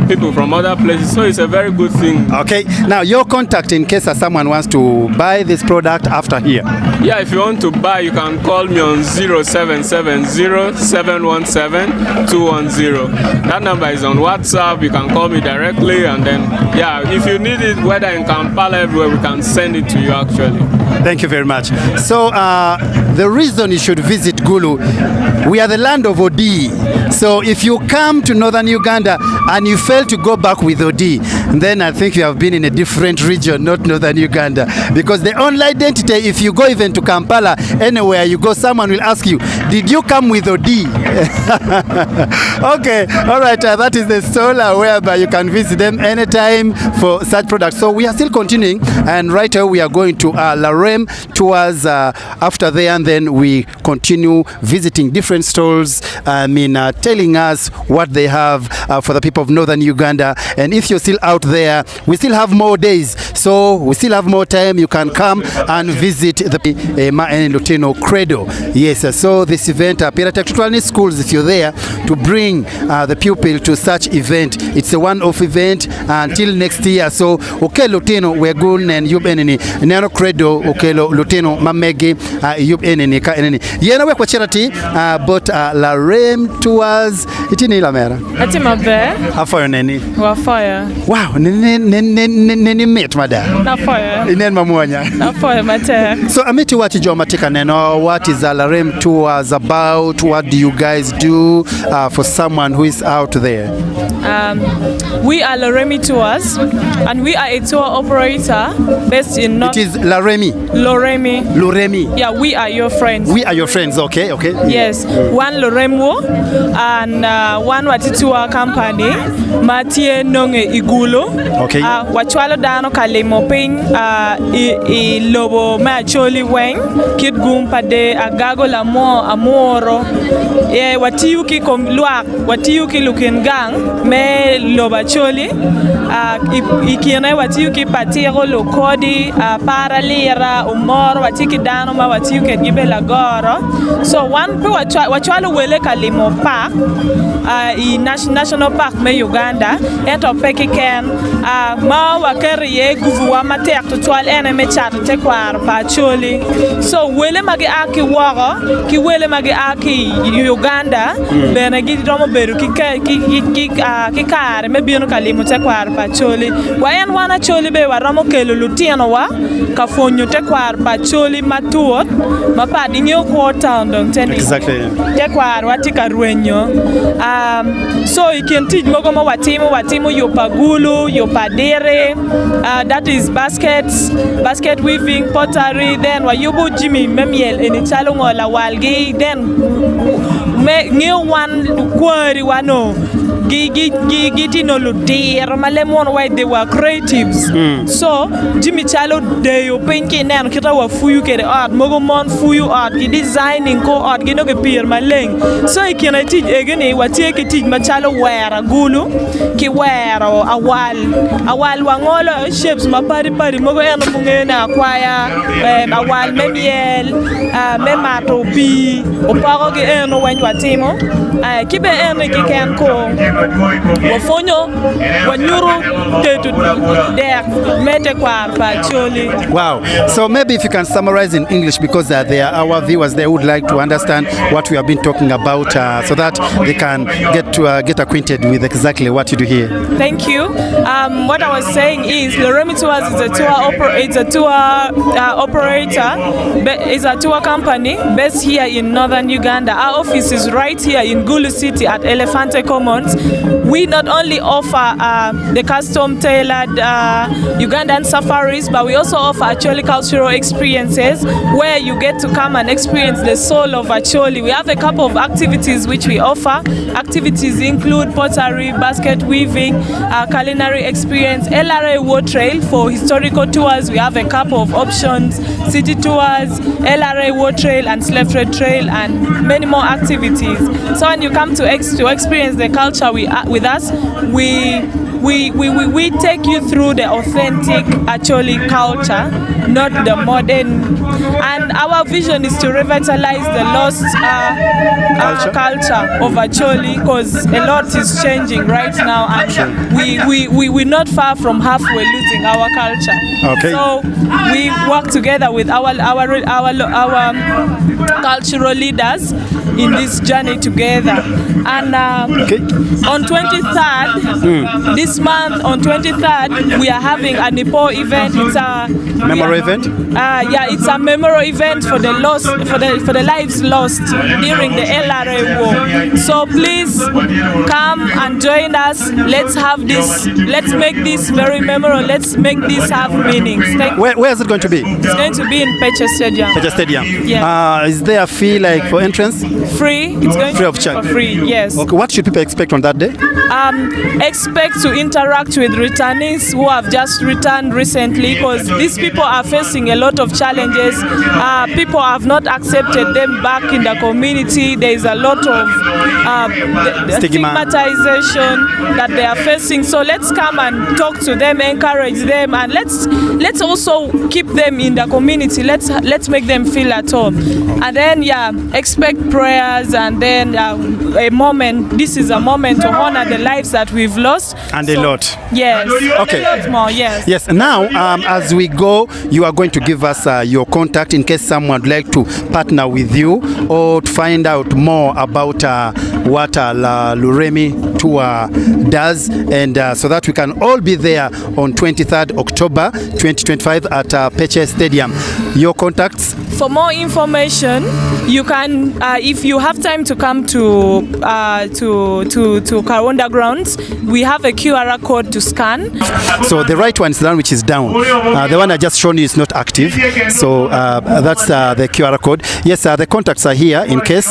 people from other places, so it's a very good thing. Okay, now your contact in case someone wants to buy this product after here. Yeah, if you want to buy, you can call me on 0770-717-210. That number is on WhatsApp. You can call me directly, and then if you need it, whether in Kampala, everywhere, we can send it to you actually. Thank you very much. So the reason you should visit Gulu, we are the land of Odi. So if you come to northern Uganda and you fail to go back with Odi, then I think you have been in a different region, not northern Uganda. Because the only identity, if you go even to Kampala, anywhere you go, someone will ask you, did you come with Odi? Okay, all right, that is the stall whereby you can visit them anytime for such products. So we are still continuing, and right here we are going to Larem tours after there, and then we continue visiting different stalls, telling us what they have for the people of northern Uganda. And if you're still out there, we still have more days, so we still have more time. You can come and visit the Lutino Credo. Yes, so this event, Piratek schools, if you're there, to bring the pupil to such event. It's a one-off event until next year. So, okay, Lutino, we're going and you enemy. Nano Credo, okay, Lutino, Mamegi, you enemy, Yena, we're charity, but Larem tours, it's in Ilamera. Ati mabe. Afire neni. Wa fire. Wow, neni met mada. Na fire. Inen mamuanya. Na fire mate. So ameti wati jo matika neno, what is Larem tours about? What do you guys do for someone who is out there? We are Laremi Tours, and we are a tour operator based in North. It is Laremi. Loremi. Yeah, we are your friends. We are your friends. Okay. Yes, one Loremo and one Watitua company, Matie Nonge Igulu. Okay. Wachwalo Dano Kalemo Ping, Lobo Acholi Weng, Kid Gumpade, Agago Lamo, Amoro, Watiuki Komluak, Watiuki Lukengang, Me Lobacholi, Ikiene Watiuki Patiko Lokodi, Paralira, Umoro, Watiki Dano, Watiuki Gibela Goro. So one Wachwalo Wele Kalemo Park, National Park me Uganda, eto peki ken ma wakeri guvuwa matek to twal ene me chat te kwar pa Acholi. So wele magi aki woro ki wele magi aki Uganda bena gi domo beru ki kare me bieno kalimo te kwar pa Acholi. Wa en wana Acholi be waramo kelo lutieno wa ka fonyo te kwar pa Acholi matuot ma pa dinyo ko town dong teni. Exactly. Te kwar watika ruenyo. So you can teach Mogoma Watimu, Yopagulu, Yopadere, that is basket weaving, pottery, then Wayubu Jimmy, Memiel, and Chalongola Walgi, then new one quarry wano. Giti no Lude, Malemon, why they were creatives. So Jimmy Chalo de Pinky Nan Kita wa Fuyu ke art, Mogomon Fuyu art, designing co art, Ginoga Pier Maleng. So I can teach again what take it teach Machalo wear a gulu, ki wear or a wall wangola shapes my party Mogo and Mungena choir, a wall memiel, memato B, or Paroge when you are Timo. Keep it and can call. wafonyo wanyuru tetu dek mete kwa Acholi. Wow. So maybe if you can summarize in English, because there are our viewers, they would like to understand what we have been talking about, so that they can get acquainted with exactly what you do here. Thank you. What I was saying is Loremi Tours is a tour operator, is a tour company based here in northern Uganda. Our office is right here in Gulu City at Elephante Commons. We not only offer the custom tailored Ugandan safaris, but we also offer Acholi cultural experiences where you get to come and experience the soul of Acholi. We have a couple of activities which we offer. Activities include pottery, basket weaving, culinary experience, LRA War Trail for historical tours. We have a couple of options, city tours, LRA War Trail and Slave Trade Trail, and many more activities. So when you come to experience the culture with us, we take you through the authentic Acholi culture, not the modern. And our vision is to revitalize the lost culture of Acholi, because a lot is changing right now, and we're not far from halfway losing our culture. Okay. So we work together with our cultural leaders in this journey together. And on 23rd, this month on 23rd, we are having a Nipo event. It's a memorial event. It's a memorial event for the lost, for the lives lost during the LRA war. So please come and join us. Let's have this. Let's make this very memorable. Let's make this have meanings. Where is it going to be? It's going to be in Pecha Stadium. Pecha Stadium. Yeah. Is there a fee like for entrance? Free. It's going free to of be charge. for free. Yes. Okay. What should people expect on that day? Expect to interact with returnees who have just returned recently, because these people are facing a lot of challenges. People have not accepted them back in the community. There is a lot of stigmatization that they are facing. So let's come and talk to them, encourage them, and let's also keep them in the community. Let's make them feel at home. And then expect prayers, and then a moment. This is a moment to honor the lives that we've lost. And a lot. Yes. Okay. A lot more. Yes. Yes. Now, as we go, you are going to give us your contact in case someone would like to partner with you or to find out more about what La Luremi Tour does, and so that we can all be there on 23rd October 2025 at Peche Stadium. Your contacts? For more information, you can, if you have time to come to Kahunda Grounds, we have a QR code to scan. So the right one is the one which is down. The one I just shown you is not active. So that's the QR code. Yes, the contacts are here in case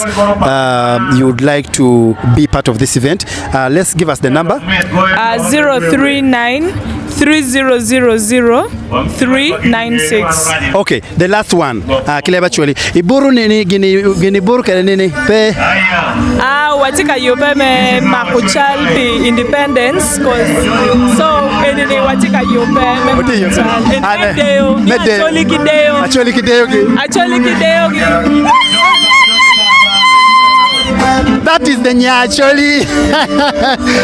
you would like to be part of this event. Let's give us the number. 039 3000-396. Okay, the last one. Kileba Choli. Iburu nini gini buru kele nini pe? Watika yope me makuchalpi independence, so enini watika yope me makuchalpi. Acholi kideo. Acholi kideo. Acholi kideo. That is the Acholi.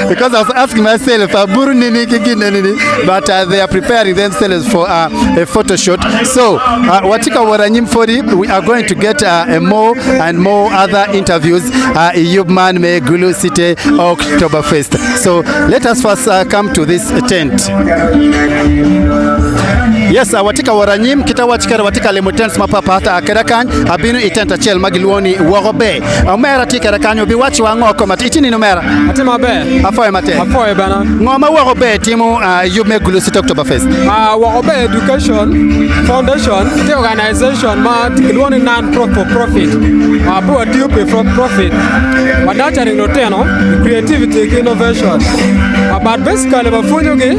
Because I was asking myself, Buru nini kiki nini, but they are preparing themselves for a photo shoot. So, Watika Waranyim Fori, we are going to get more and more other interviews. Yubman me Gulu City Oktoberfest. So, let us first come to this tent. Yes, Watika Waranyim, kita wachikara Watika lemutens mapapa hata akerakan, abinu itenta chel magiluoni wagobe. Omera tikerakan obi wachi wango komat itini numera. Atema be. Afoye mate. Afoye bana. Ngoma wagobe timu Yume Gulu City Oktoberfest. Wagobe Education Foundation, the organization ma tikilwoni non-profit. Abu atiupe for profit. Wadacha no creativity innovation. But basically bafunyoge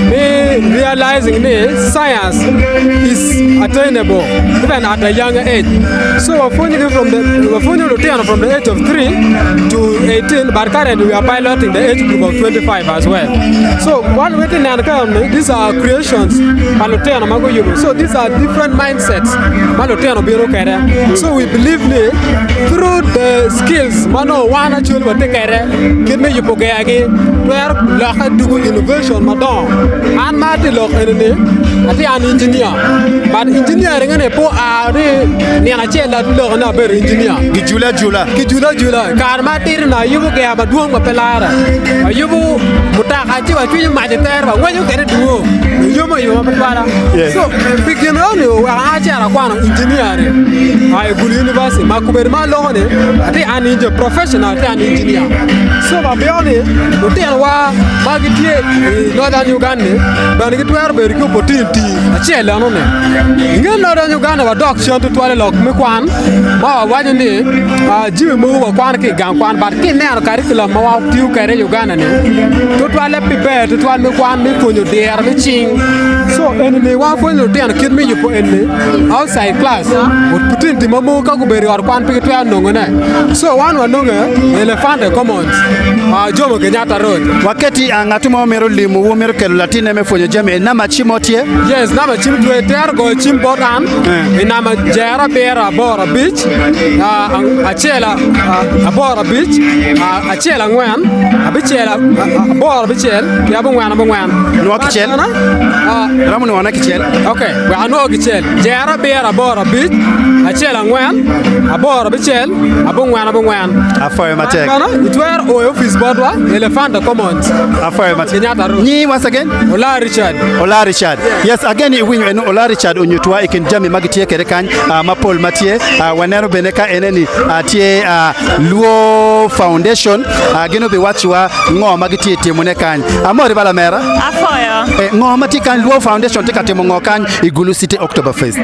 me realizing this science is attainable even at a younger age. So we're funding from the age of 3 to 18, but currently we are piloting the age group of 25 as well. So one way to these are creations. So these are different mindsets. So we believe through the skills, one actually will take care of me you where innovation, madam, and Martin Lock an engineer, but engineering and a poor are near a child that look on a better engineer. Jula, Carmatina, you will get a doom of Pelara. You will Mutaka, you might tell when you get it to you have a so begin only engineering. I Gulu University, Makuberma Lone, I need a professional engineer. So I'm only Northern Uganda, but it will be a opportunity. A chill on it. In Northern Uganda, a dog shot to 12 o'clock, Mukwan, why do you Jimmy move a quantity Gankwan, but in their curriculum, you carry Uganda. To 12 prepare to 12 Mukwan, for you there, reaching. So, anyway, one for you to kid me, you put in outside class, would put in the Momo Kakuberry or Quanti 12 Nongone. So, one elephant commons, Jomo Kenyatta Road. Wakati ngatumo limu umero Latina mefonyo jame nama chimotie. Yes, nama chimtwe go chimbotan. Nama jara bera bora beach. Achela bora beach. Achela ngwan. Abichela bora bichel. Yabu ngwan. Nuwa kichel. Ramu nuwa kichel. Okay, we anu kichel. Jara bera bora beach. Achela ngwan. Bora bichel. Abu ngwan. Afoy matek. Itwer o office bodwa elephant commons. Afoy matek. Ni once again Ola Richard. Yes, again we know Ola Richard onyutwa ikinjami magitie kerekan mapol matie wanero beneka eneni tie Luo Foundation gino be watchwa ngo magitie temone kan amore bala mera afoyo ngo matikan Luo Foundation tika temo ngo kan Gulu City Oktoberfest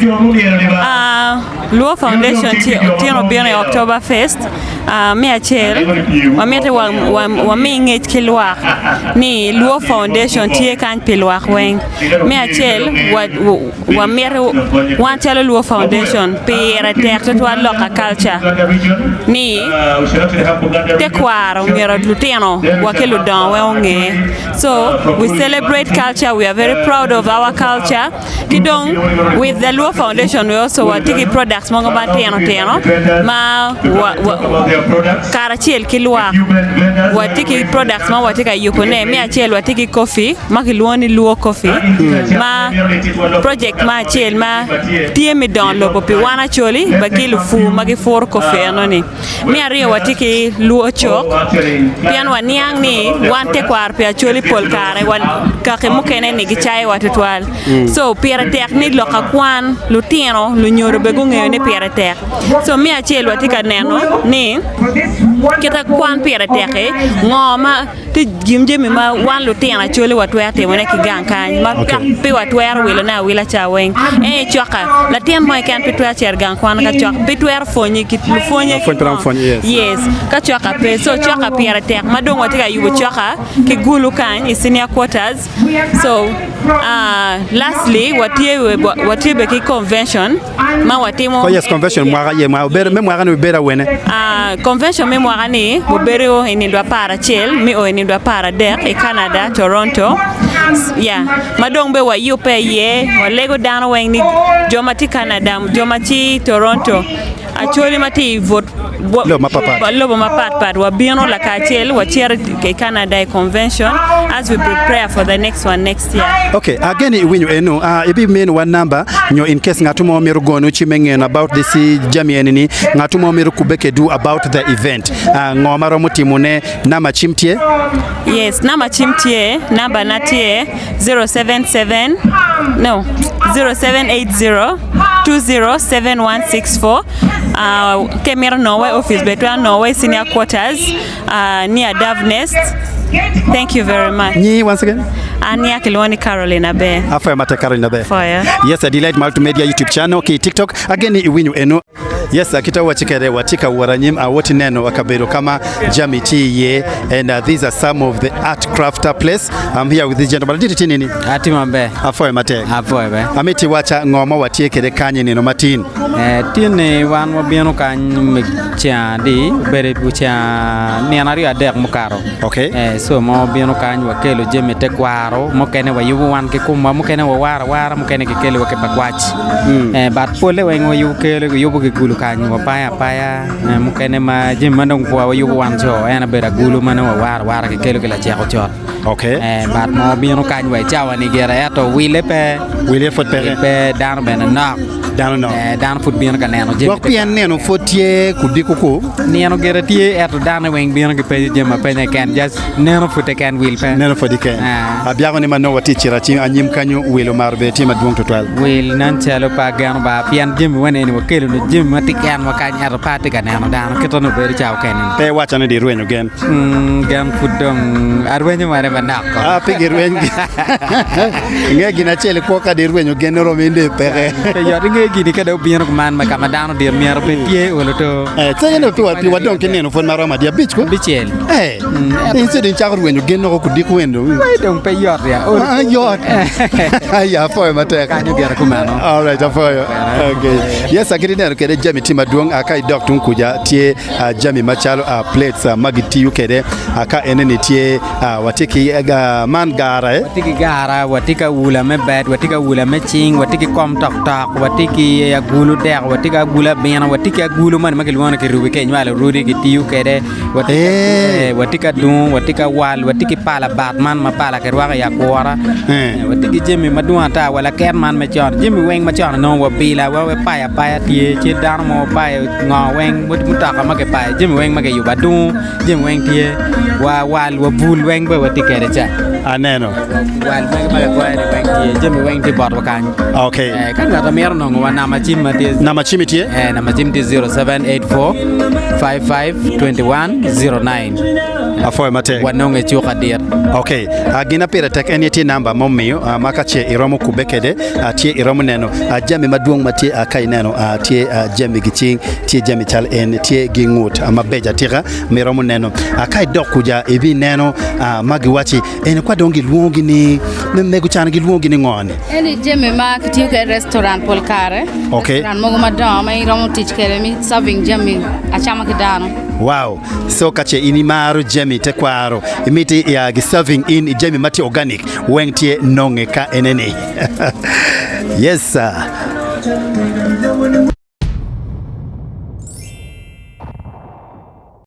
Luo Foundation tie no bien Oktoberfest me achel wa mete wa minget kilwa ni Luo Foundation tie kan pilwa weng me achel wa mere wan chalo Luo Foundation pere tekto to local culture ni te kwaro mero luteno wa kelo don we onge. So we celebrate culture, we are very proud of our culture kidong with the Luo Foundation. We also take products mongo bateno ma karachel kilwa wa take products ma wa take yukone me achel wa take coffee makiluoni Luo coffee ma project ma chel ma tie mi don lo popi wana choli bakilu fu magi for coffee anoni mi ario watiki Luo chok pian waniang ni wante kwar pe choli pol kare wan ka ke mukene ni gichai watutwal so piera teknik lo kakwan lutieno lu nyoro be gunge ne piera tek so mi achel watika neno ni kita kwan piera teke ngoma ti jimjemi ma wan lutiena choli watwete wona ki gankan ma pe watwer wila na wila chaweng choka la tien moy kan pitwa cher gankwan ka chok pitwer fonyi kit fonyi yes ka choka pe so choka piera tek ma dong watika yubo choka ki Gulu kan senior quarters. So lastly watie be ki convention ma watimo yes convention mwa ye mwa ber me mwa no bera wene convention me mwa ni bobere o inindwa para chel mi o inindwa para der e Canada Toronto madong be wa yupe ye wa lego dano weng ni jomati Canada jomati Toronto Acholi mati vote lo mapat wa bino la kachel wa chair ke Canada convention as we prepare for the next one next year. Okay, again winyo eno ebi men one number nyo in case ngatumo miru gonu chimengen about this jami enini ngatumo miru kubeke do about the event ngomaro mutimune nama chimtie. Yes, nama chimtie number natie 080 207164 Kemir Norway office between Norway senior quarters near Dove Nest. Thank you very much. Ni once again. Ania Kilwani Carolina Bay. After Mata Carolina Bay. Fire. Yes, I delight multimedia YouTube channel, okay, TikTok. Again, win you eno. Yes, kita wachikere watika waranyim awoti neno wakabedo kama jamiti ye, and these are some of the art crafter place. I'm here with this gentleman. Did it nini? Ati mambe. Afoe mate. Afoe be. Amiti wacha ngoma watiekere kanye nino matin. Tini wan wabiano kany cha di bere bucha ni anari adek mukaro. Okay. So mo biano kany wakelo jeme te kwaro mo kene wa yugo wan ke kuma mo kene wa wara mo kene ke kele wa ke pakwachi. But pole wengo yugo kele yugo ke gulu kany wa paya mo kene ma jeme mandong kwa wa yugo wan jo ena bera gulu mana wa wara ke kele ke la cheko chot. Okay. But mo biano kany wa chawa ni gera ya to wile fot pe dan bena na dan no dan fut biano ka neno jeme. Wak pian neno fotie kudikuko. Neno gera tie eto dan weng biano ke pe jeme pe ne kan just neno fut kan wil pe. Neno fot kan. Abiago ni mano wati chirachi anyim kanyo wilo marbe ti madwong total. Wil nan chalo pa gano ba pian jeme wane ni wakelo no jeme mati kan wakany eto pati ka neno dan keto no beri chao ken. Pe wacha ne di ruenyo gen. Gan fudong arwenyo mare banako. Pigi ruenyo. Nge gina chele koka di ruenyo gen rominde pere. Yo nge gini kada biano man makamadano di miar pentie woloto. Tsaye no pi wadon keneno fon marama dia beach ko. Bichel. Inse din chakru ruenyo gen no ko diku wendo. Ai dong pe yot ya. Yot. Ya foe mate. Kanyo biara kumano. All right, afoyo. Okay. Yes, akiri nero kede jami tima duong akai dok tun kuja tie jami machalo plates magiti yukede aka eneni tie watiki man gara watiki gara watika wula me bed watika wula me ching watiki kom tok watiki ya gulu dek watika gula bena watika gulu man makil wana ke rubi ke nyala rudi giti yukede watika dun watika wal watiki pala batman ma pala ke waka ya kwara watiki jemi maduata wala ken man me chon jemi weng ma chon no wabila wa paya tie che dan mo paya ngo weng mutaka make paya jemi weng make yubadu jemi weng tie wal bul weng be watika recha aneno wal make kwa ni weng tie jemi weng ti bot wakany. Okay. Kan ngata mer no wana machim tie na machim tie na machim tie 0784 552109 afoy mate wanonge chuka dir. Okay. Agina pera tek enieti number momio makache iromo kubekede tie iromo neno jami maduong matie akai neno tie jami giching tie jami chal en tie gingut mabeja tira miromo neno akai dokuja ebi neno magi wachi en kwa dongi luongi ni mego chan gi luongi ni ngoni eni jami ma kitiyo ke restaurant polkare. Okay. Restaurant mogo madama iromo tich kere mi serving jami achama kidano. Wow. So kache ini maru jemi te kwaro imiti ya serving in jemi mati organic wengtie nonge ka enene. Yes sir.